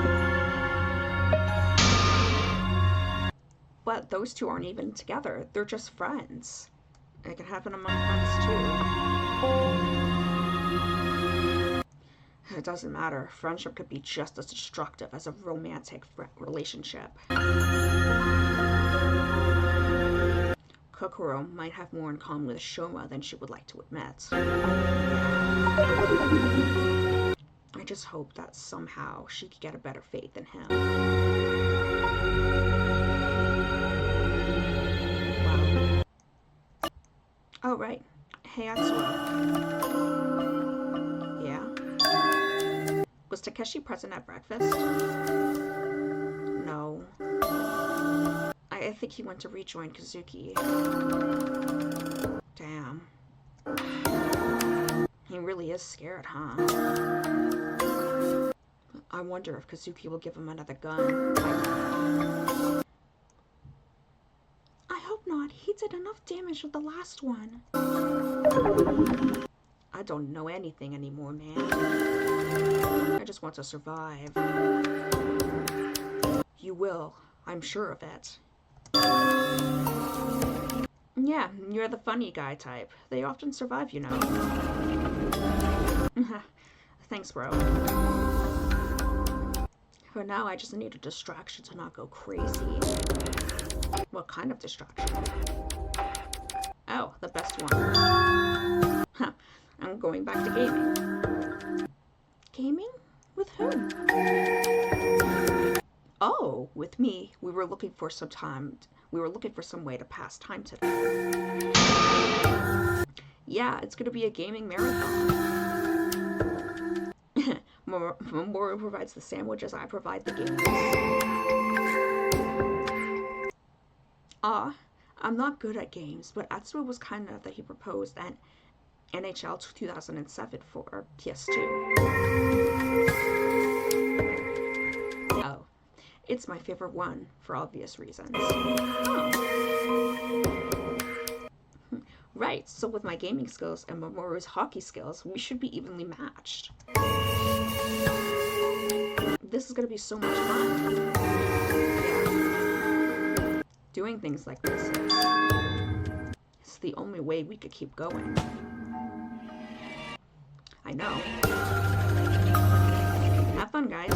But those two aren't even together. They're just friends. It can happen among friends too. It doesn't matter. Friendship could be just as destructive as a romantic relationship. Kokoro might have more in common with Shoma than she would like to admit. I just hope that somehow she could get a better fate than him. Oh, right. Hey, Atsua. Yeah? Was Takeshi present at breakfast? No. I think he went to rejoin Kazuki. Damn. He really is scared, huh? I wonder if Kazuki will give him another gun. He did enough damage with the last one. I don't know anything anymore, man. I just want to survive. You will. I'm sure of it. Yeah, you're the funny guy type. They often survive, you know. Thanks, bro. For now, I just need a distraction to not go crazy. What kind of distraction? Oh, the best one. Huh. I'm going back to gaming. Gaming? With whom? Oh, with me. We were looking for some way to pass time today. Yeah, it's gonna be a gaming marathon. Mamoru provides the sandwiches, I provide the games. I'm not good at games, but Atsuo was kind enough that he proposed an NHL 2007 for PS2. Oh, it's my favorite one for obvious reasons. Oh. Right, so with my gaming skills and Mamoru's hockey skills, we should be evenly matched. This is gonna be so much fun. Yeah. Doing things like this is the only way we could keep going. I know. Have fun, guys.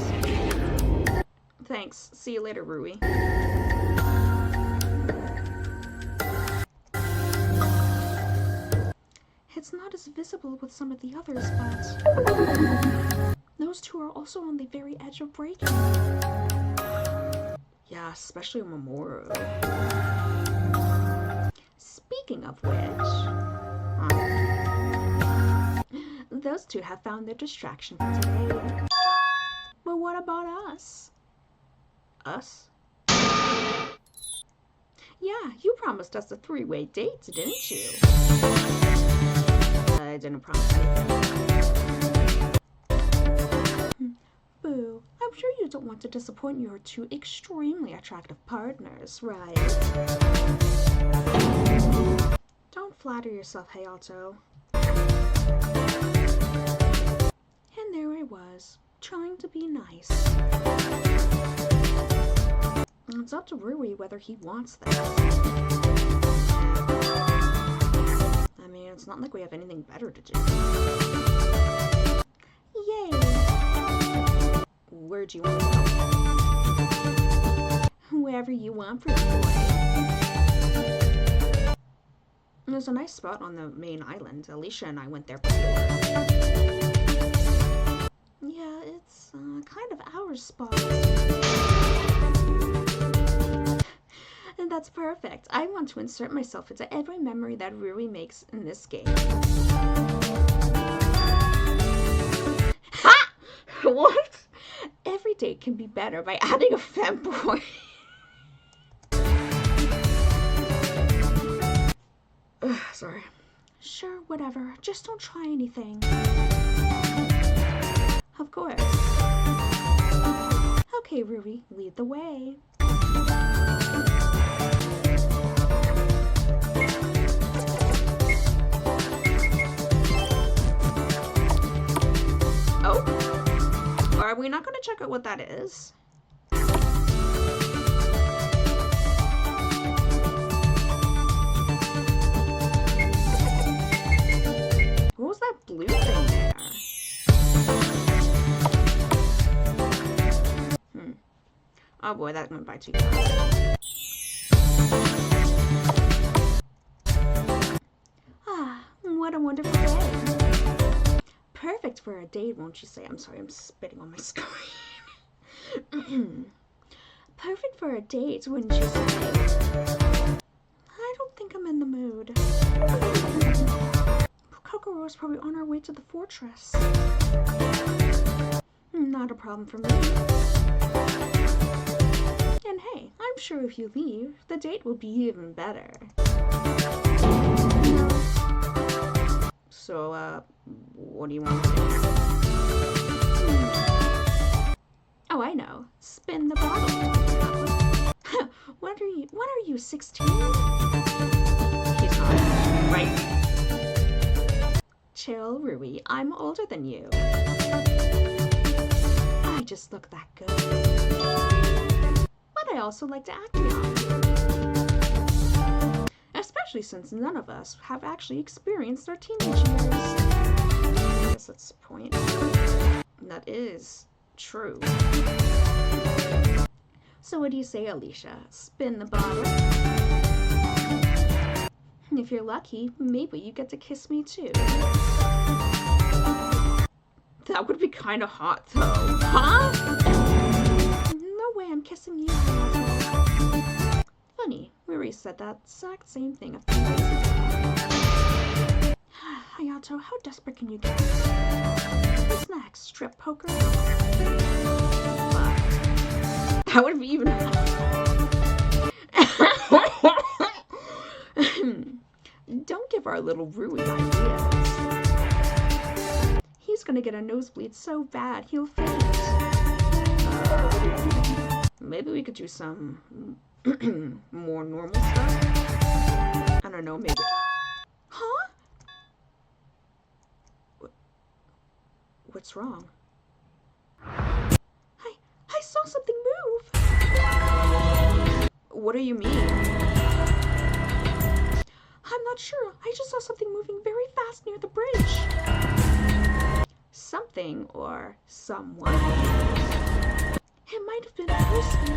Thanks. See you later, Rui. It's not as visible with some of the others, but those two are also on the very edge of breaking. Yeah, especially Mamoru. Speaking of which, those two have found their distraction for today. But what about us? Us? Yeah, you promised us a 3-way date, didn't you? I didn't promise anything. Boo. I'm sure you don't want to disappoint your two extremely attractive partners, right? Don't flatter yourself, Hayato. And there I was, trying to be nice. It's up to Rui whether he wants this. I mean, it's not like we have anything better to do. Yay! Where do you want to go? Wherever you want, pretty boy. There's a nice spot on the main island. Alicia and I went there before. Yeah, it's kind of our spot. And that's perfect. I want to insert myself into every memory that Rui makes in this game. Ha! What? Every date can be better by adding a femboy. Sorry. Sure, whatever. Just don't try anything. Of course. Okay, Rui, lead the way. Oh? Are we not going to check out what that is? What was that blue thing there? Oh boy, that went by too fast. Ah, what a wonderful day. Perfect for a date, won't you say? I'm sorry, I'm spitting on my screen. Perfect for a date, wouldn't you say? I don't think I'm in the mood. Kokoro's probably on our way to the fortress. Not a problem for me. And hey, I'm sure if you leave, the date will be even better. So, what do you want to do? Oh, I know. Spin the bottle. What are you, 16? He's not. Right. Chill, Rui. I'm older than you. I just look that good. But I also like to act young. Especially since none of us have actually experienced our teenage years. I guess that's the point. That is true. So what do you say, Alicia? Spin the bottle? If you're lucky, maybe you get to kiss me too. That would be kind of hot, though. Huh? No way I'm kissing you. Funny, Ruri said that exact same thing a few days ago. Hayato, how desperate can you get? What's next? Strip poker? That would be even Don't give our little Rui ideas. He's gonna get a nosebleed so bad he'll faint. Maybe we could do some more normal stuff. I don't know, maybe. Huh? What's wrong? I saw something move. What do you mean? I'm not sure. I just saw something moving very fast near the bridge. Something or someone? It might have been a person.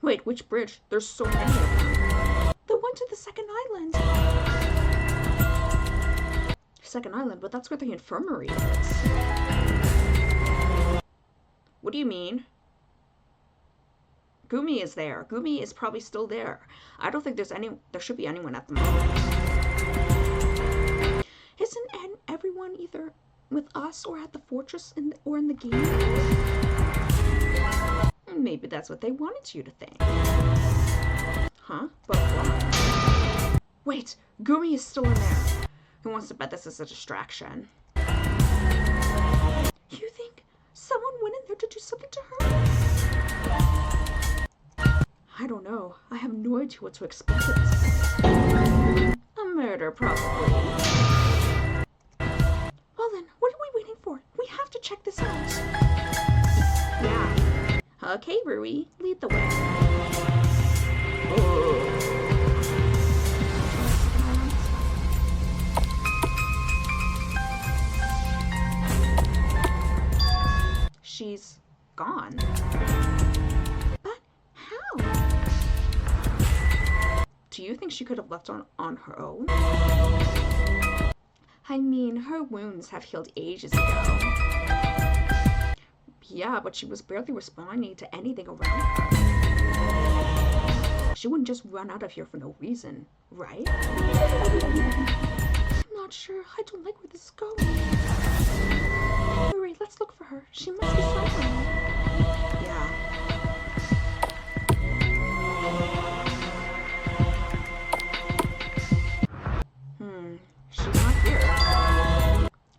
Wait, which bridge? There's so many of them. The one to the second island. Second island, but that's where the infirmary is. What do you mean? Gumi is there. Gumi is probably still there. I don't think there should be anyone at the moment. Isn't everyone either with us or at the fortress or in the game? Maybe that's what they wanted you to think. Huh? But why? Wait, Gumi is still in there. Who wants to bet this is a distraction? You think someone went in there to do something to her? I don't know. I have no idea what to expect at this point. A murder, probably. Well then, what are we waiting for? We have to check this out. Yeah. Okay, Rui, lead the way. She's gone. But how? Do you think she could have left on her own? I mean, her wounds have healed ages ago. Yeah, but she was barely responding to anything around her. She wouldn't just run out of here for no reason, right? I'm not sure. I don't like where this is going. Hurry, let's look for her. She must be somewhere. Yeah. She's not here.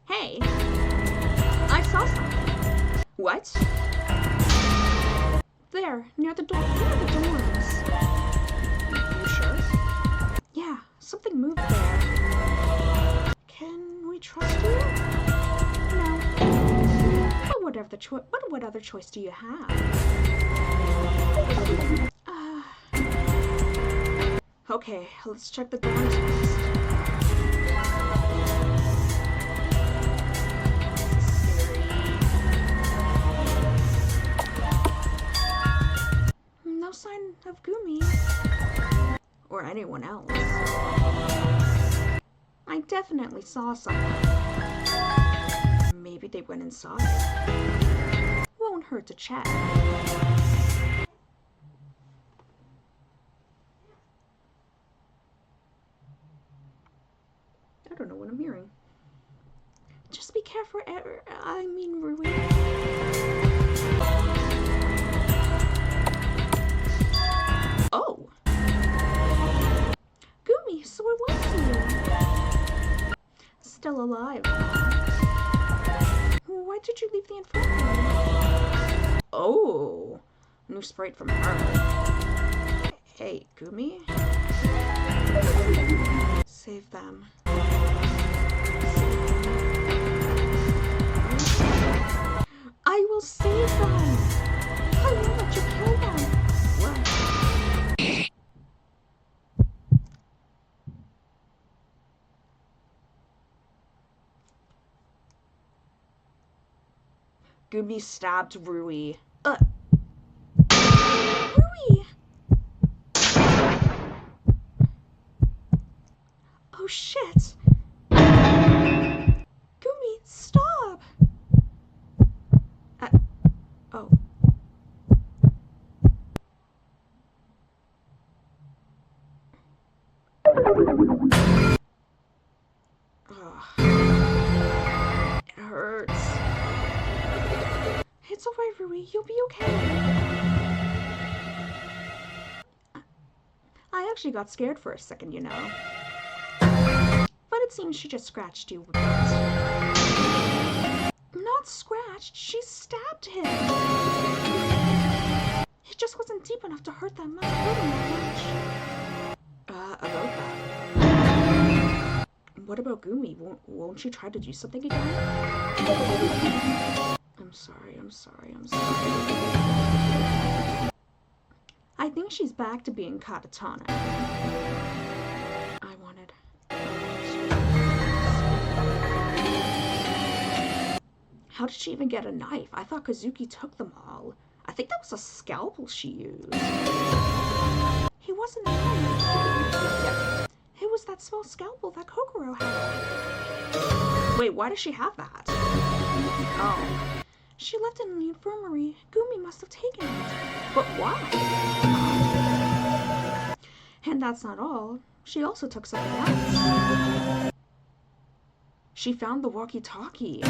Hey! I saw something. What? There, near the door. Near the doors. You sure? Yeah, something moved there. Can we trust you? No. But what other choice do you have? Okay, let's check the doors first. No sign of Gumi. Or anyone else. I definitely saw someone. Maybe they went inside. Won't hurt to check. I don't know what I'm hearing. Just be careful, Rui. Oh! Gumi, so it was you. Still alive. Why did you leave the infirmary? Oh! New sprite from her. Hey, Gumi? Save them. I will save them. I won't let you kill them. What? Gumi stabbed Rui. Rui! Oh shit! Gumi, stop! Oh. It hurts. It's alright, Rui. You'll be okay. I actually got scared for a second, you know. But it seems she just scratched you a bit. Not scratched, she stabbed him. It just wasn't deep enough to hurt him that much. About that. What about Gumi? Won't she try to do something again? I'm sorry. I think she's back to being catatonic. I wanted... How did she even get a knife? I thought Kazuki took them all. I think that was a scalpel she used. He wasn't a knife. Yeah. It was that small scalpel that Kokoro had. Wait, why does she have that? Oh. She left it in the infirmary. Gumi must have taken it. But why? And that's not all. She also took something else. She found the walkie-talkie.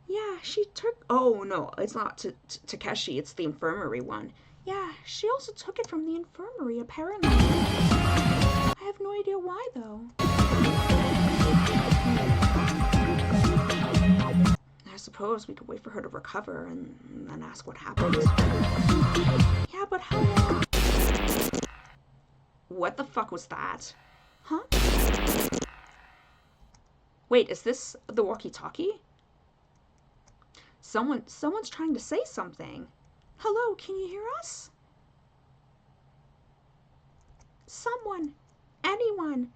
Yeah, she took... Oh, no, it's not Takeshi. It's the infirmary one. Yeah, she also took it from the infirmary, apparently. I have no idea why, though. I suppose we could wait for her to recover and then ask what happened. Yeah, but how long? What the fuck was that? Huh? Wait, is this the walkie-talkie? Someone's trying to say something. Hello, can you hear us? Someone. Anyone.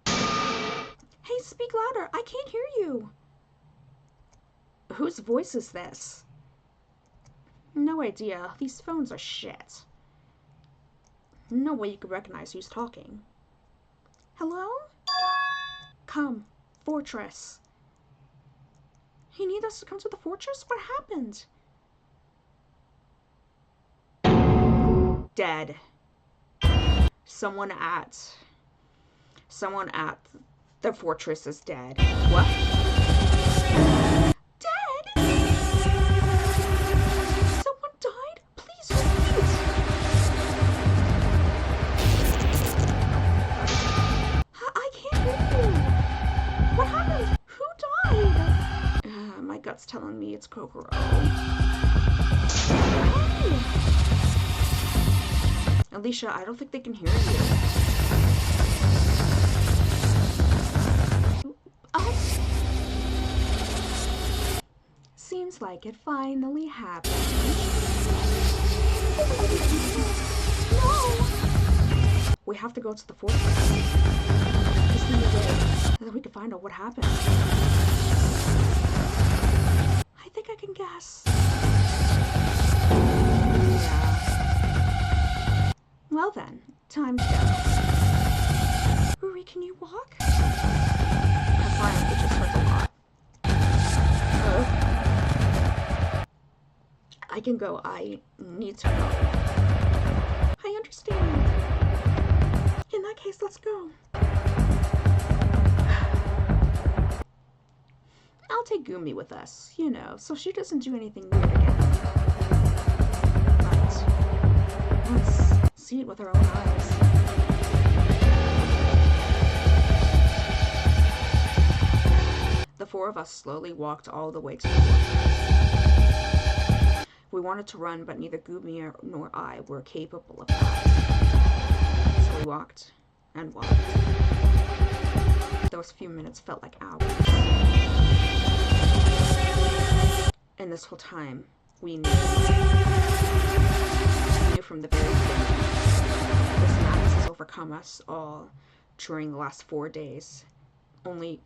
Hey, speak louder. I can't hear you. Whose voice is this? No idea. These phones are shit. No way you could recognize who's talking. Hello? Come. Fortress. You need us to come to the fortress? What happened? Dead. Someone at the fortress is dead. What? Dead? Someone died? Please repeat. I can't hear you. What happened? Who died? My gut's telling me it's Kokoro. Hey. Alicia, I don't think they can hear you. Us? Seems like it finally happened. No! We have to go to the fortress. Just need a way that we can find out what happened. I think I can guess. Well then, time to go. Ruri, can you walk? I'm fine, it just hurts a lot. I can go, I need to go. I understand. In that case, let's go. I'll take Gumi with us, you know, so she doesn't do anything weird again. But let's see it with our own eyes. The four of us slowly walked all the way to the fortress. We wanted to run, but neither Gumi nor I were capable of that. So we walked and walked. Those few minutes felt like hours. And this whole time, we knew from the very beginning, this madness has overcome us all during the last 4 days. During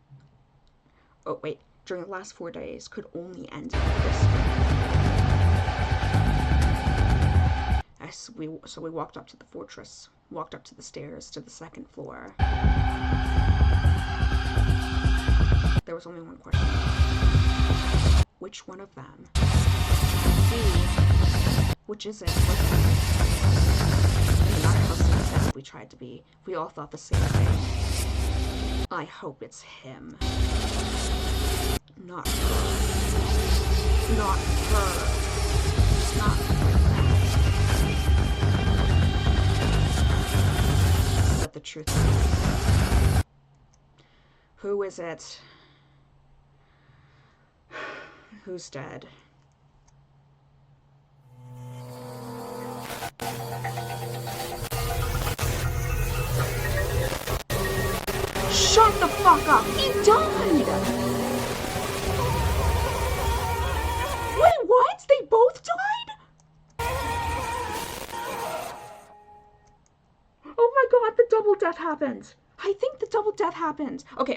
the last 4 days could only end like this. So we walked up to the fortress, walked up to the stairs to the second floor. There was only one question. Which one of them? Which is it? No matter how sympathetic we tried to be, we all thought the same thing. I hope it's him. Not her. Not her. Not like that. But the truth is, who is it? Who's dead? Shut the fuck up! He died! Wait, what? They both died? Oh my god, the double death happened. I think the double death happened. Okay,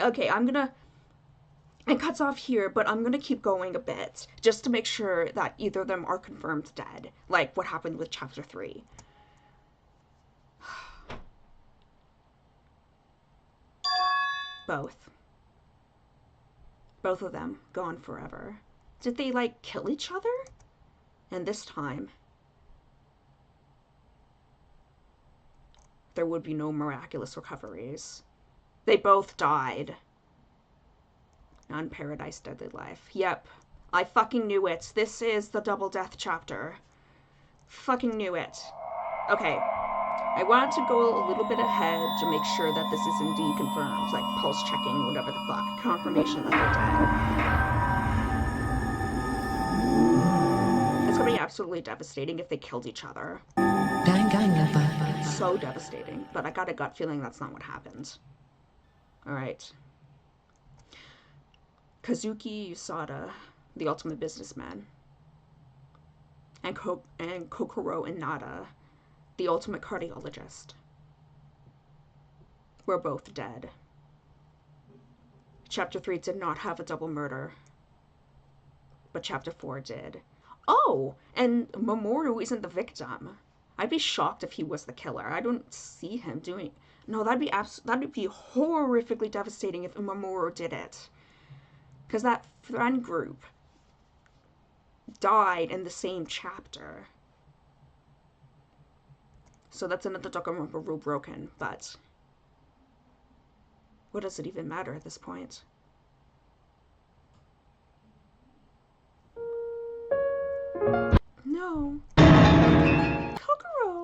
it cuts off here, but I'm gonna keep going a bit, just to make sure that either of them are confirmed dead, like what happened with chapter 3. Both. Both of them gone forever. Did they, like, kill each other? And this time, there would be no miraculous recoveries. They both died. On Paradise Deadly Life. Yep. I fucking knew it. This is the double death chapter. Fucking knew it. Okay. I wanted to go a little bit ahead to make sure that this is indeed confirmed. Like, pulse checking, whatever the fuck. Confirmation that they're dead. It's gonna be absolutely devastating if they killed each other. Danganronpa. So devastating. But I got a gut feeling that's not what happened. Alright. Kazuki Usada, the ultimate businessman, and Kokoro Inada, the ultimate cardiologist, were both dead. Chapter 3 did not have a double murder, but Chapter 4 did. Oh, and Mamoru isn't the victim. I'd be shocked if he was the killer. I don't see him doing... No, that'd be horrifically devastating if Mamoru did it. Because that friend group died in the same chapter. So that's another Danganronpa rule broken, but what does it even matter at this point? No. Kokoro!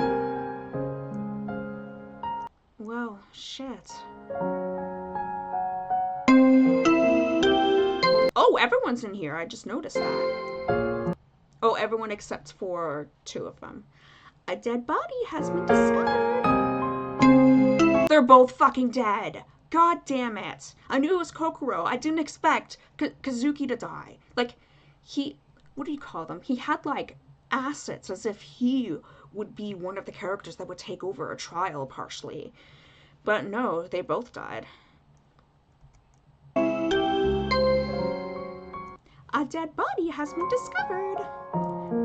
Well, shit. Oh, everyone's in here. I just noticed that. Oh, everyone except for 2 of them. A dead body has been discovered. They're both fucking dead. God damn it. I knew it was Kokoro. I didn't expect Kazuki to die. Like, what do you call them? He had, like, assets as if he would be one of the characters that would take over a trial partially. But no, they both died. A dead body has been discovered.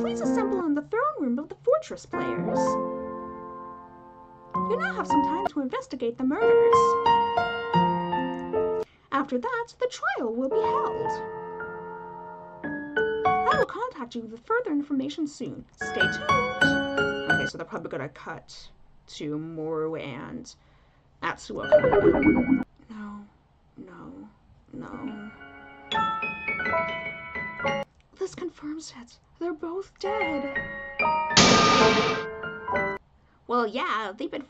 Please assemble in the throne room of the fortress players. You now have some time to investigate the murders. After that, the trial will be held. I will contact you with further information soon. Stay tuned. Okay, so they're probably gonna cut to Moru and Atsuo. No. This confirms it. They're both dead. Well, yeah, they've been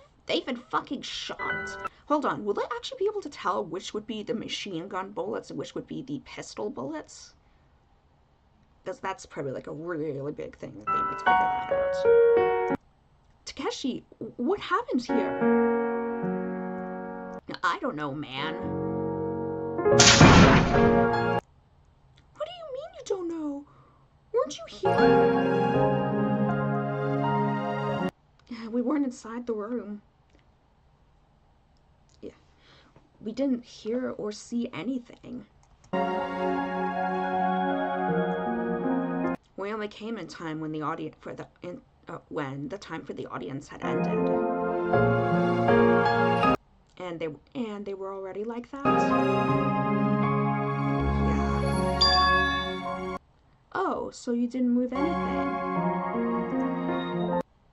fucking shot. Hold on, will I actually be able to tell which would be the machine gun bullets and which would be the pistol bullets? Because that's probably like a really big thing that they need to figure that out. Takeshi, what happened here? I don't know, man. What do you mean you don't know? Weren't you here? We weren't inside the room. Yeah. We didn't hear or see anything. We only came in time when the time for the audience had ended. And they were already like that? Yeah. Oh, so you didn't move anything?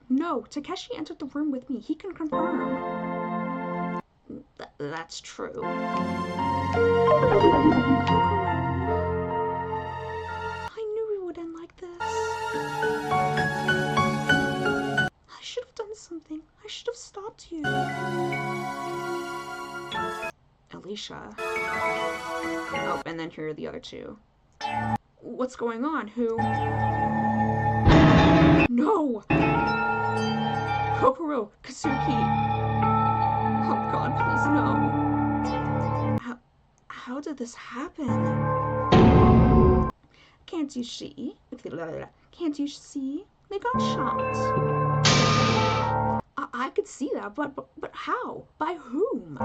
No, Takeshi entered the room with me. He can confirm. That's true. I knew we would end like this. something. I should have stopped you. Alicia. Oh, and then here are the other two. What's going on? Who? No! Kokoro! Kazuki! Oh god, please no. How did this happen? Can't you see? Can't you see? They got shot. I could see that, but how? By whom?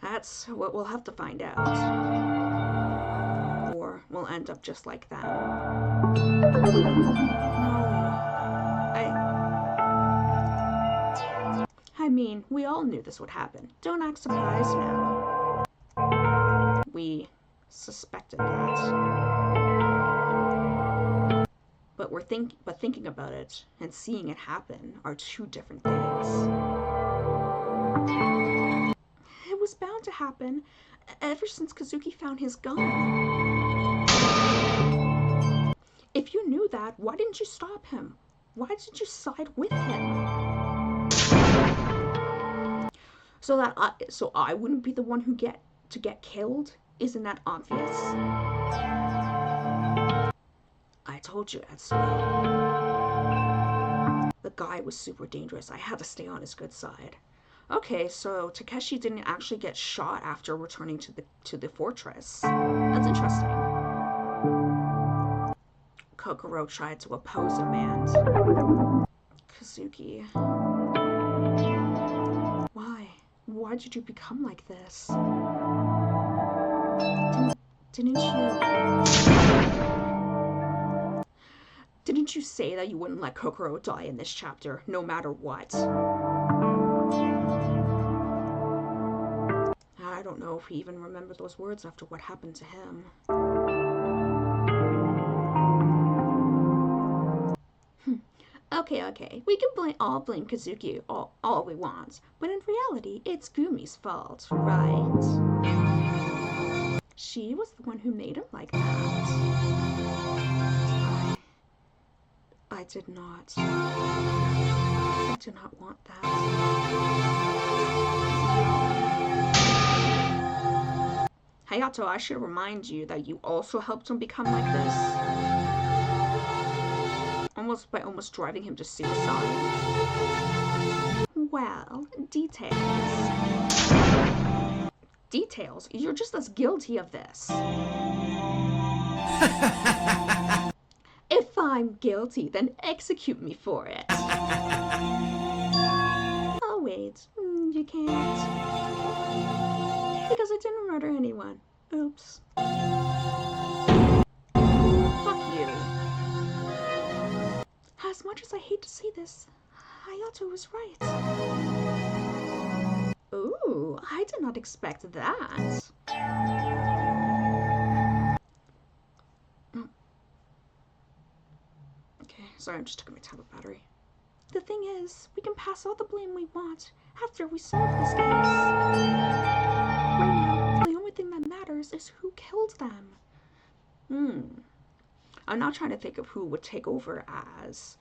That's what we'll have to find out. Or we'll end up just like them. I mean, we all knew this would happen. Don't act surprised now. We suspected that. But thinking about it and seeing it happen are two different things. It was bound to happen ever since Kazuki found his gun. If you knew that, why didn't you stop him? Why did you side with him? So I wouldn't be the one who get killed? Isn't that obvious? I told you, Etsuo. The guy was super dangerous. I had to stay on his good side. Okay, so Takeshi didn't actually get shot after returning to the fortress. That's interesting. Kokoro tried to oppose him and Kazuki. Why did you become like this? Didn't you say that you wouldn't let Kokoro die in this chapter, no matter what? I don't know if he even remembered those words after what happened to him. Okay. We can all blame Kazuki all we want, but in reality, it's Gumi's fault, right? She was the one who made him like that. I did not. I did not want that. Hayato, I should remind you that you also helped him become like this. By almost driving him to suicide. Well, details. Details? You're just as guilty of this. If I'm guilty, then execute me for it. Oh, wait. You can't. Because I didn't murder anyone. Oops. Fuck you. As much as I hate to say this, Hayato was right. Ooh, I did not expect that. Okay, sorry, I'm just taking my tablet battery. The thing is, we can pass all the blame we want after we solve this case. Right now, the only thing that matters is who killed them. I'm not trying to think of who would take over as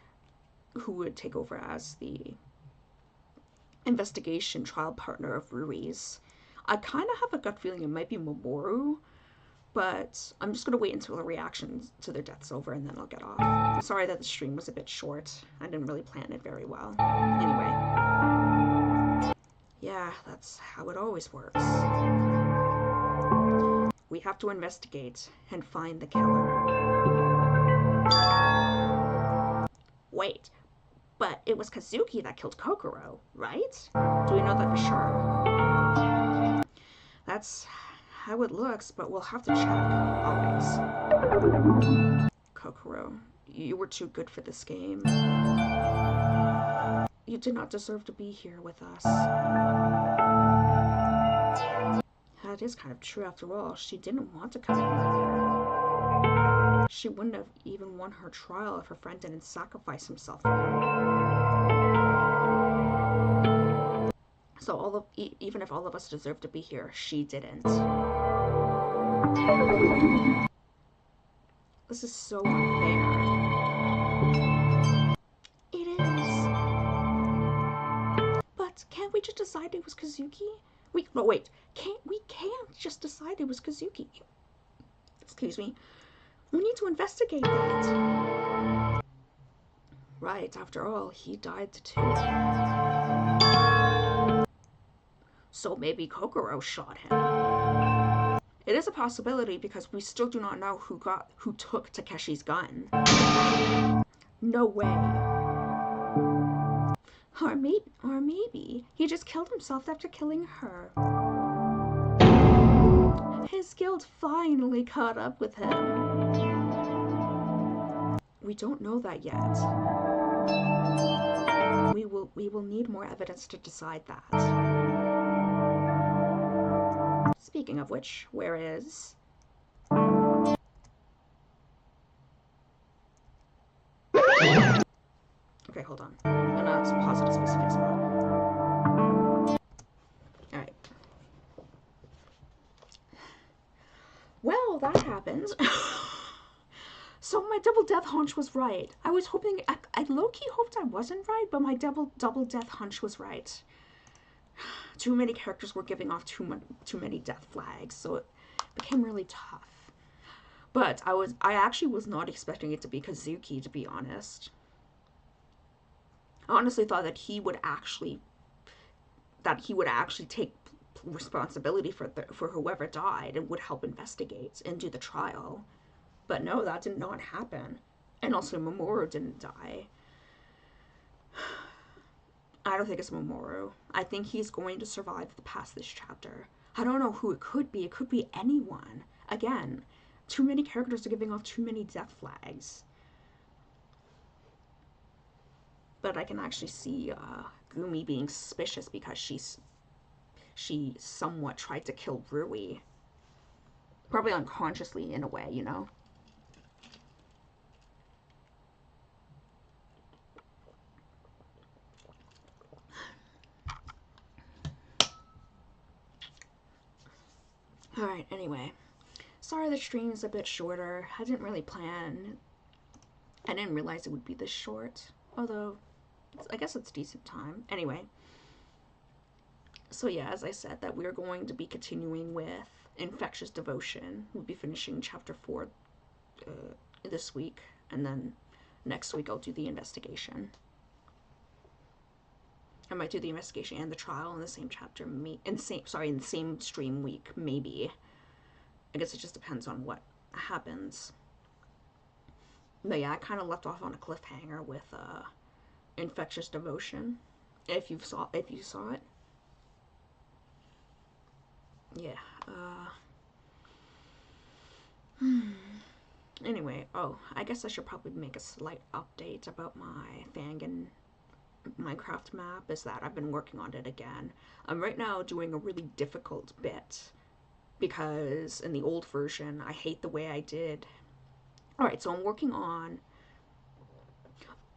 the investigation trial partner of Rui's. I kind of have a gut feeling it might be Mamoru, but I'm just going to wait until the reaction to their death's over and then I'll get off. I'm sorry that the stream was a bit short. I didn't really plan it very well. Anyway. Yeah, that's how it always works. We have to investigate and find the killer. Wait, but it was Kazuki that killed Kokoro, right? Do we know that for sure? That's how it looks, but we'll have to check, always. Kokoro, you were too good for this game. You did not deserve to be here with us. That is kind of true after all. She didn't want to come in. She wouldn't have even won her trial if her friend didn't sacrifice himself for her. So even if all of us deserve to be here, she didn't. This is so unfair. What? Can't we just decide it was Kazuki? Wait. We can't just decide it was Kazuki. Excuse me. We need to investigate that. Right, after all, he died too. So maybe Kokoro shot him. It is a possibility because we still do not know who took Takeshi's gun. No way. Or maybe he just killed himself after killing her. His guilt finally caught up with him. We don't know that yet. We will need more evidence to decide that. Speaking of which, where is... Okay, hold on. I'm gonna pause at a specific spot. Alright. Well, that happened. So my double death hunch was right. I was hoping... I low-key hoped I wasn't right, but my double death hunch was right. Too many characters were giving off too many death flags, so it became really tough. But I actually was not expecting it to be Kazuki, to be honest. I honestly thought that he would actually take responsibility for whoever died and would help investigate and do the trial. But no, that did not happen. And also Mamoru didn't die. I don't think it's Mamoru. I think he's going to survive past this chapter. I don't know who it could be. It could be anyone. Again, too many characters are giving off too many death flags. But I can actually see Gumi being suspicious because she somewhat tried to kill Rui. Probably unconsciously in a way, you know? Alright, anyway. Sorry the stream is a bit shorter. I didn't really plan. I didn't realize it would be this short. Although, I guess it's decent time. Anyway. So yeah, as I said, that we're going to be continuing with Infectious Devotion. We'll be finishing chapter 4 this week. And then next week I'll do the investigation. I might do the investigation and the trial in the same chapter, in the same stream week, maybe. I guess it just depends on what happens. But yeah, I kind of left off on a cliffhanger with Infectious Devotion. If you saw it. Yeah. Anyway, I guess I should probably make a slight update about my Dangan Minecraft map, is that I've been working on it again. I'm right now doing a really difficult bit because in the old version I hate the way I did. Alright, so I'm working on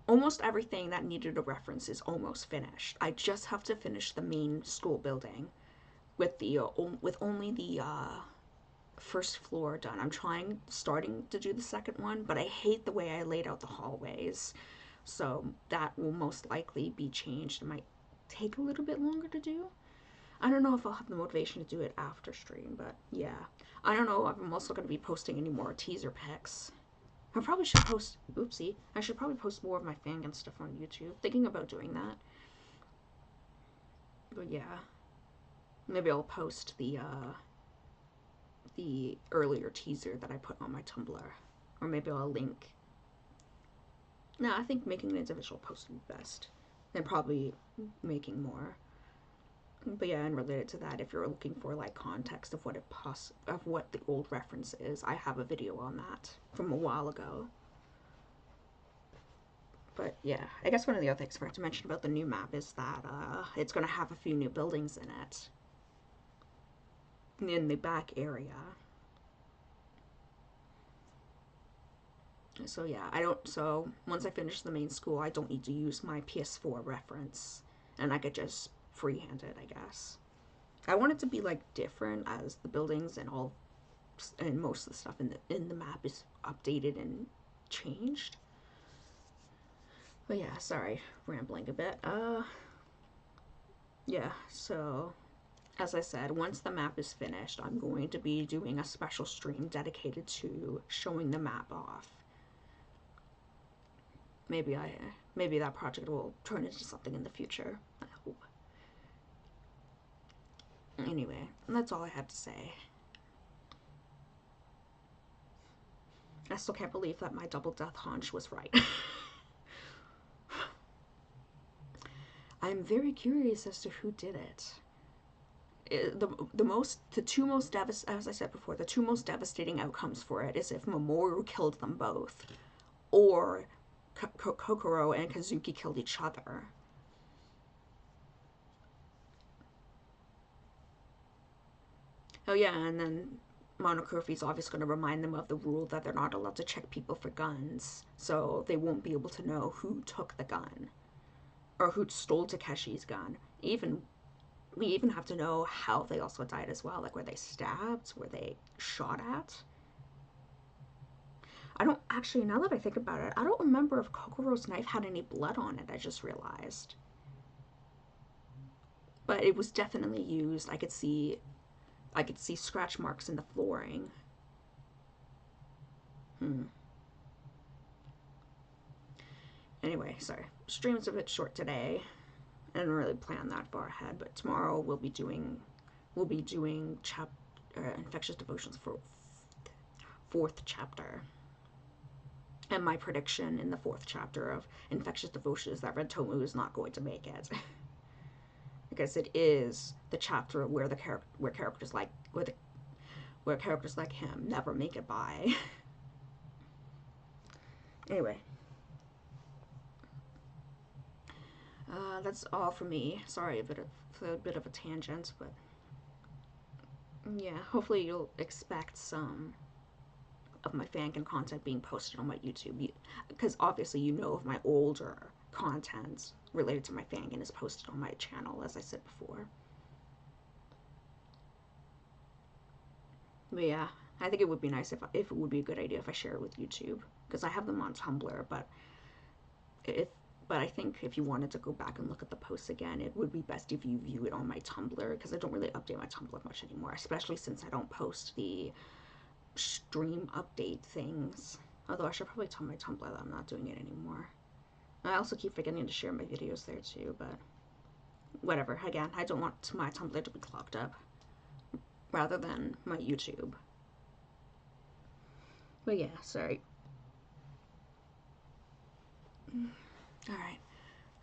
almost everything that needed a reference is almost finished. I just have to finish the main school building with only the first floor done. I'm starting to do the second one, but I hate the way I laid out the hallways. So that will most likely be changed. It might take a little bit longer to do. I don't know if I'll have the motivation to do it after stream, but yeah. I don't know if I'm also going to be posting any more teaser pics. I probably should post... Oopsie. I should probably post more of my Dangan stuff on YouTube. Thinking about doing that. But yeah. Maybe I'll post the earlier teaser that I put on my Tumblr. Or maybe I'll link... No, I think making an individual post would be best. And probably making more. But yeah, and related to that, if you're looking for like context of what the old reference is, I have a video on that from a while ago. But yeah, I guess one of the other things I forgot to mention about the new map is that it's going to have a few new buildings in it. In the back area. So yeah, so once I finish the main school, I don't need to use my PS4 reference. And I could just freehand it, I guess. I want it to be like different as the buildings and most of the stuff in the map is updated and changed. But yeah, sorry, rambling a bit. Yeah, so as I said, once the map is finished, I'm going to be doing a special stream dedicated to showing the map off. Maybe maybe that project will turn into something in the future. I hope. Anyway, that's all I had to say. I still can't believe that my double death hunch was right. I'm very curious as to who did it. The two most as I said before, the two most devastating outcomes for it is if Mamoru killed them both, or Kokoro and Kazuki killed each other. Oh yeah, and then Monokurfi's obviously going to remind them of the rule that they're not allowed to check people for guns, so they won't be able to know who took the gun or who stole Takeshi's gun. We even have to know how they also died as well. Like, were they stabbed? Were they shot at? I don't actually, now that I think about it, I don't remember if Kokoro's knife had any blood on it, I just realized. But it was definitely used. I could see scratch marks in the flooring. Anyway, sorry. Stream's a bit short today. I didn't really plan that far ahead, but tomorrow we'll be doing infectious devotions for fourth chapter. And my prediction in the fourth chapter of infectious devotion is that Red Tomu is not going to make it. Because it is the chapter where characters like where characters like him never make it by. Anyway, that's all for me. Sorry, a bit of a tangent, but yeah, hopefully you'll expect some of my fangirl content being posted on my YouTube, because obviously you know of my older content related to my fangirl is posted on my channel, as I said before. But yeah, I think it would be nice if it would be a good idea if I share it with YouTube, because I have them on Tumblr, if but I think if you wanted to go back and look at the posts again, it would be best if you view it on my Tumblr, because I don't really update my Tumblr much anymore, especially since I don't post the stream update things. Although I should probably tell my Tumblr that I'm not doing it anymore. I also keep forgetting to share my videos there too, but whatever. Again, I don't want my Tumblr to be clogged up rather than my YouTube. But yeah, sorry. Alright,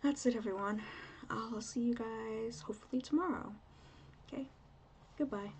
that's it, everyone. I'll see you guys hopefully tomorrow. Okay, goodbye.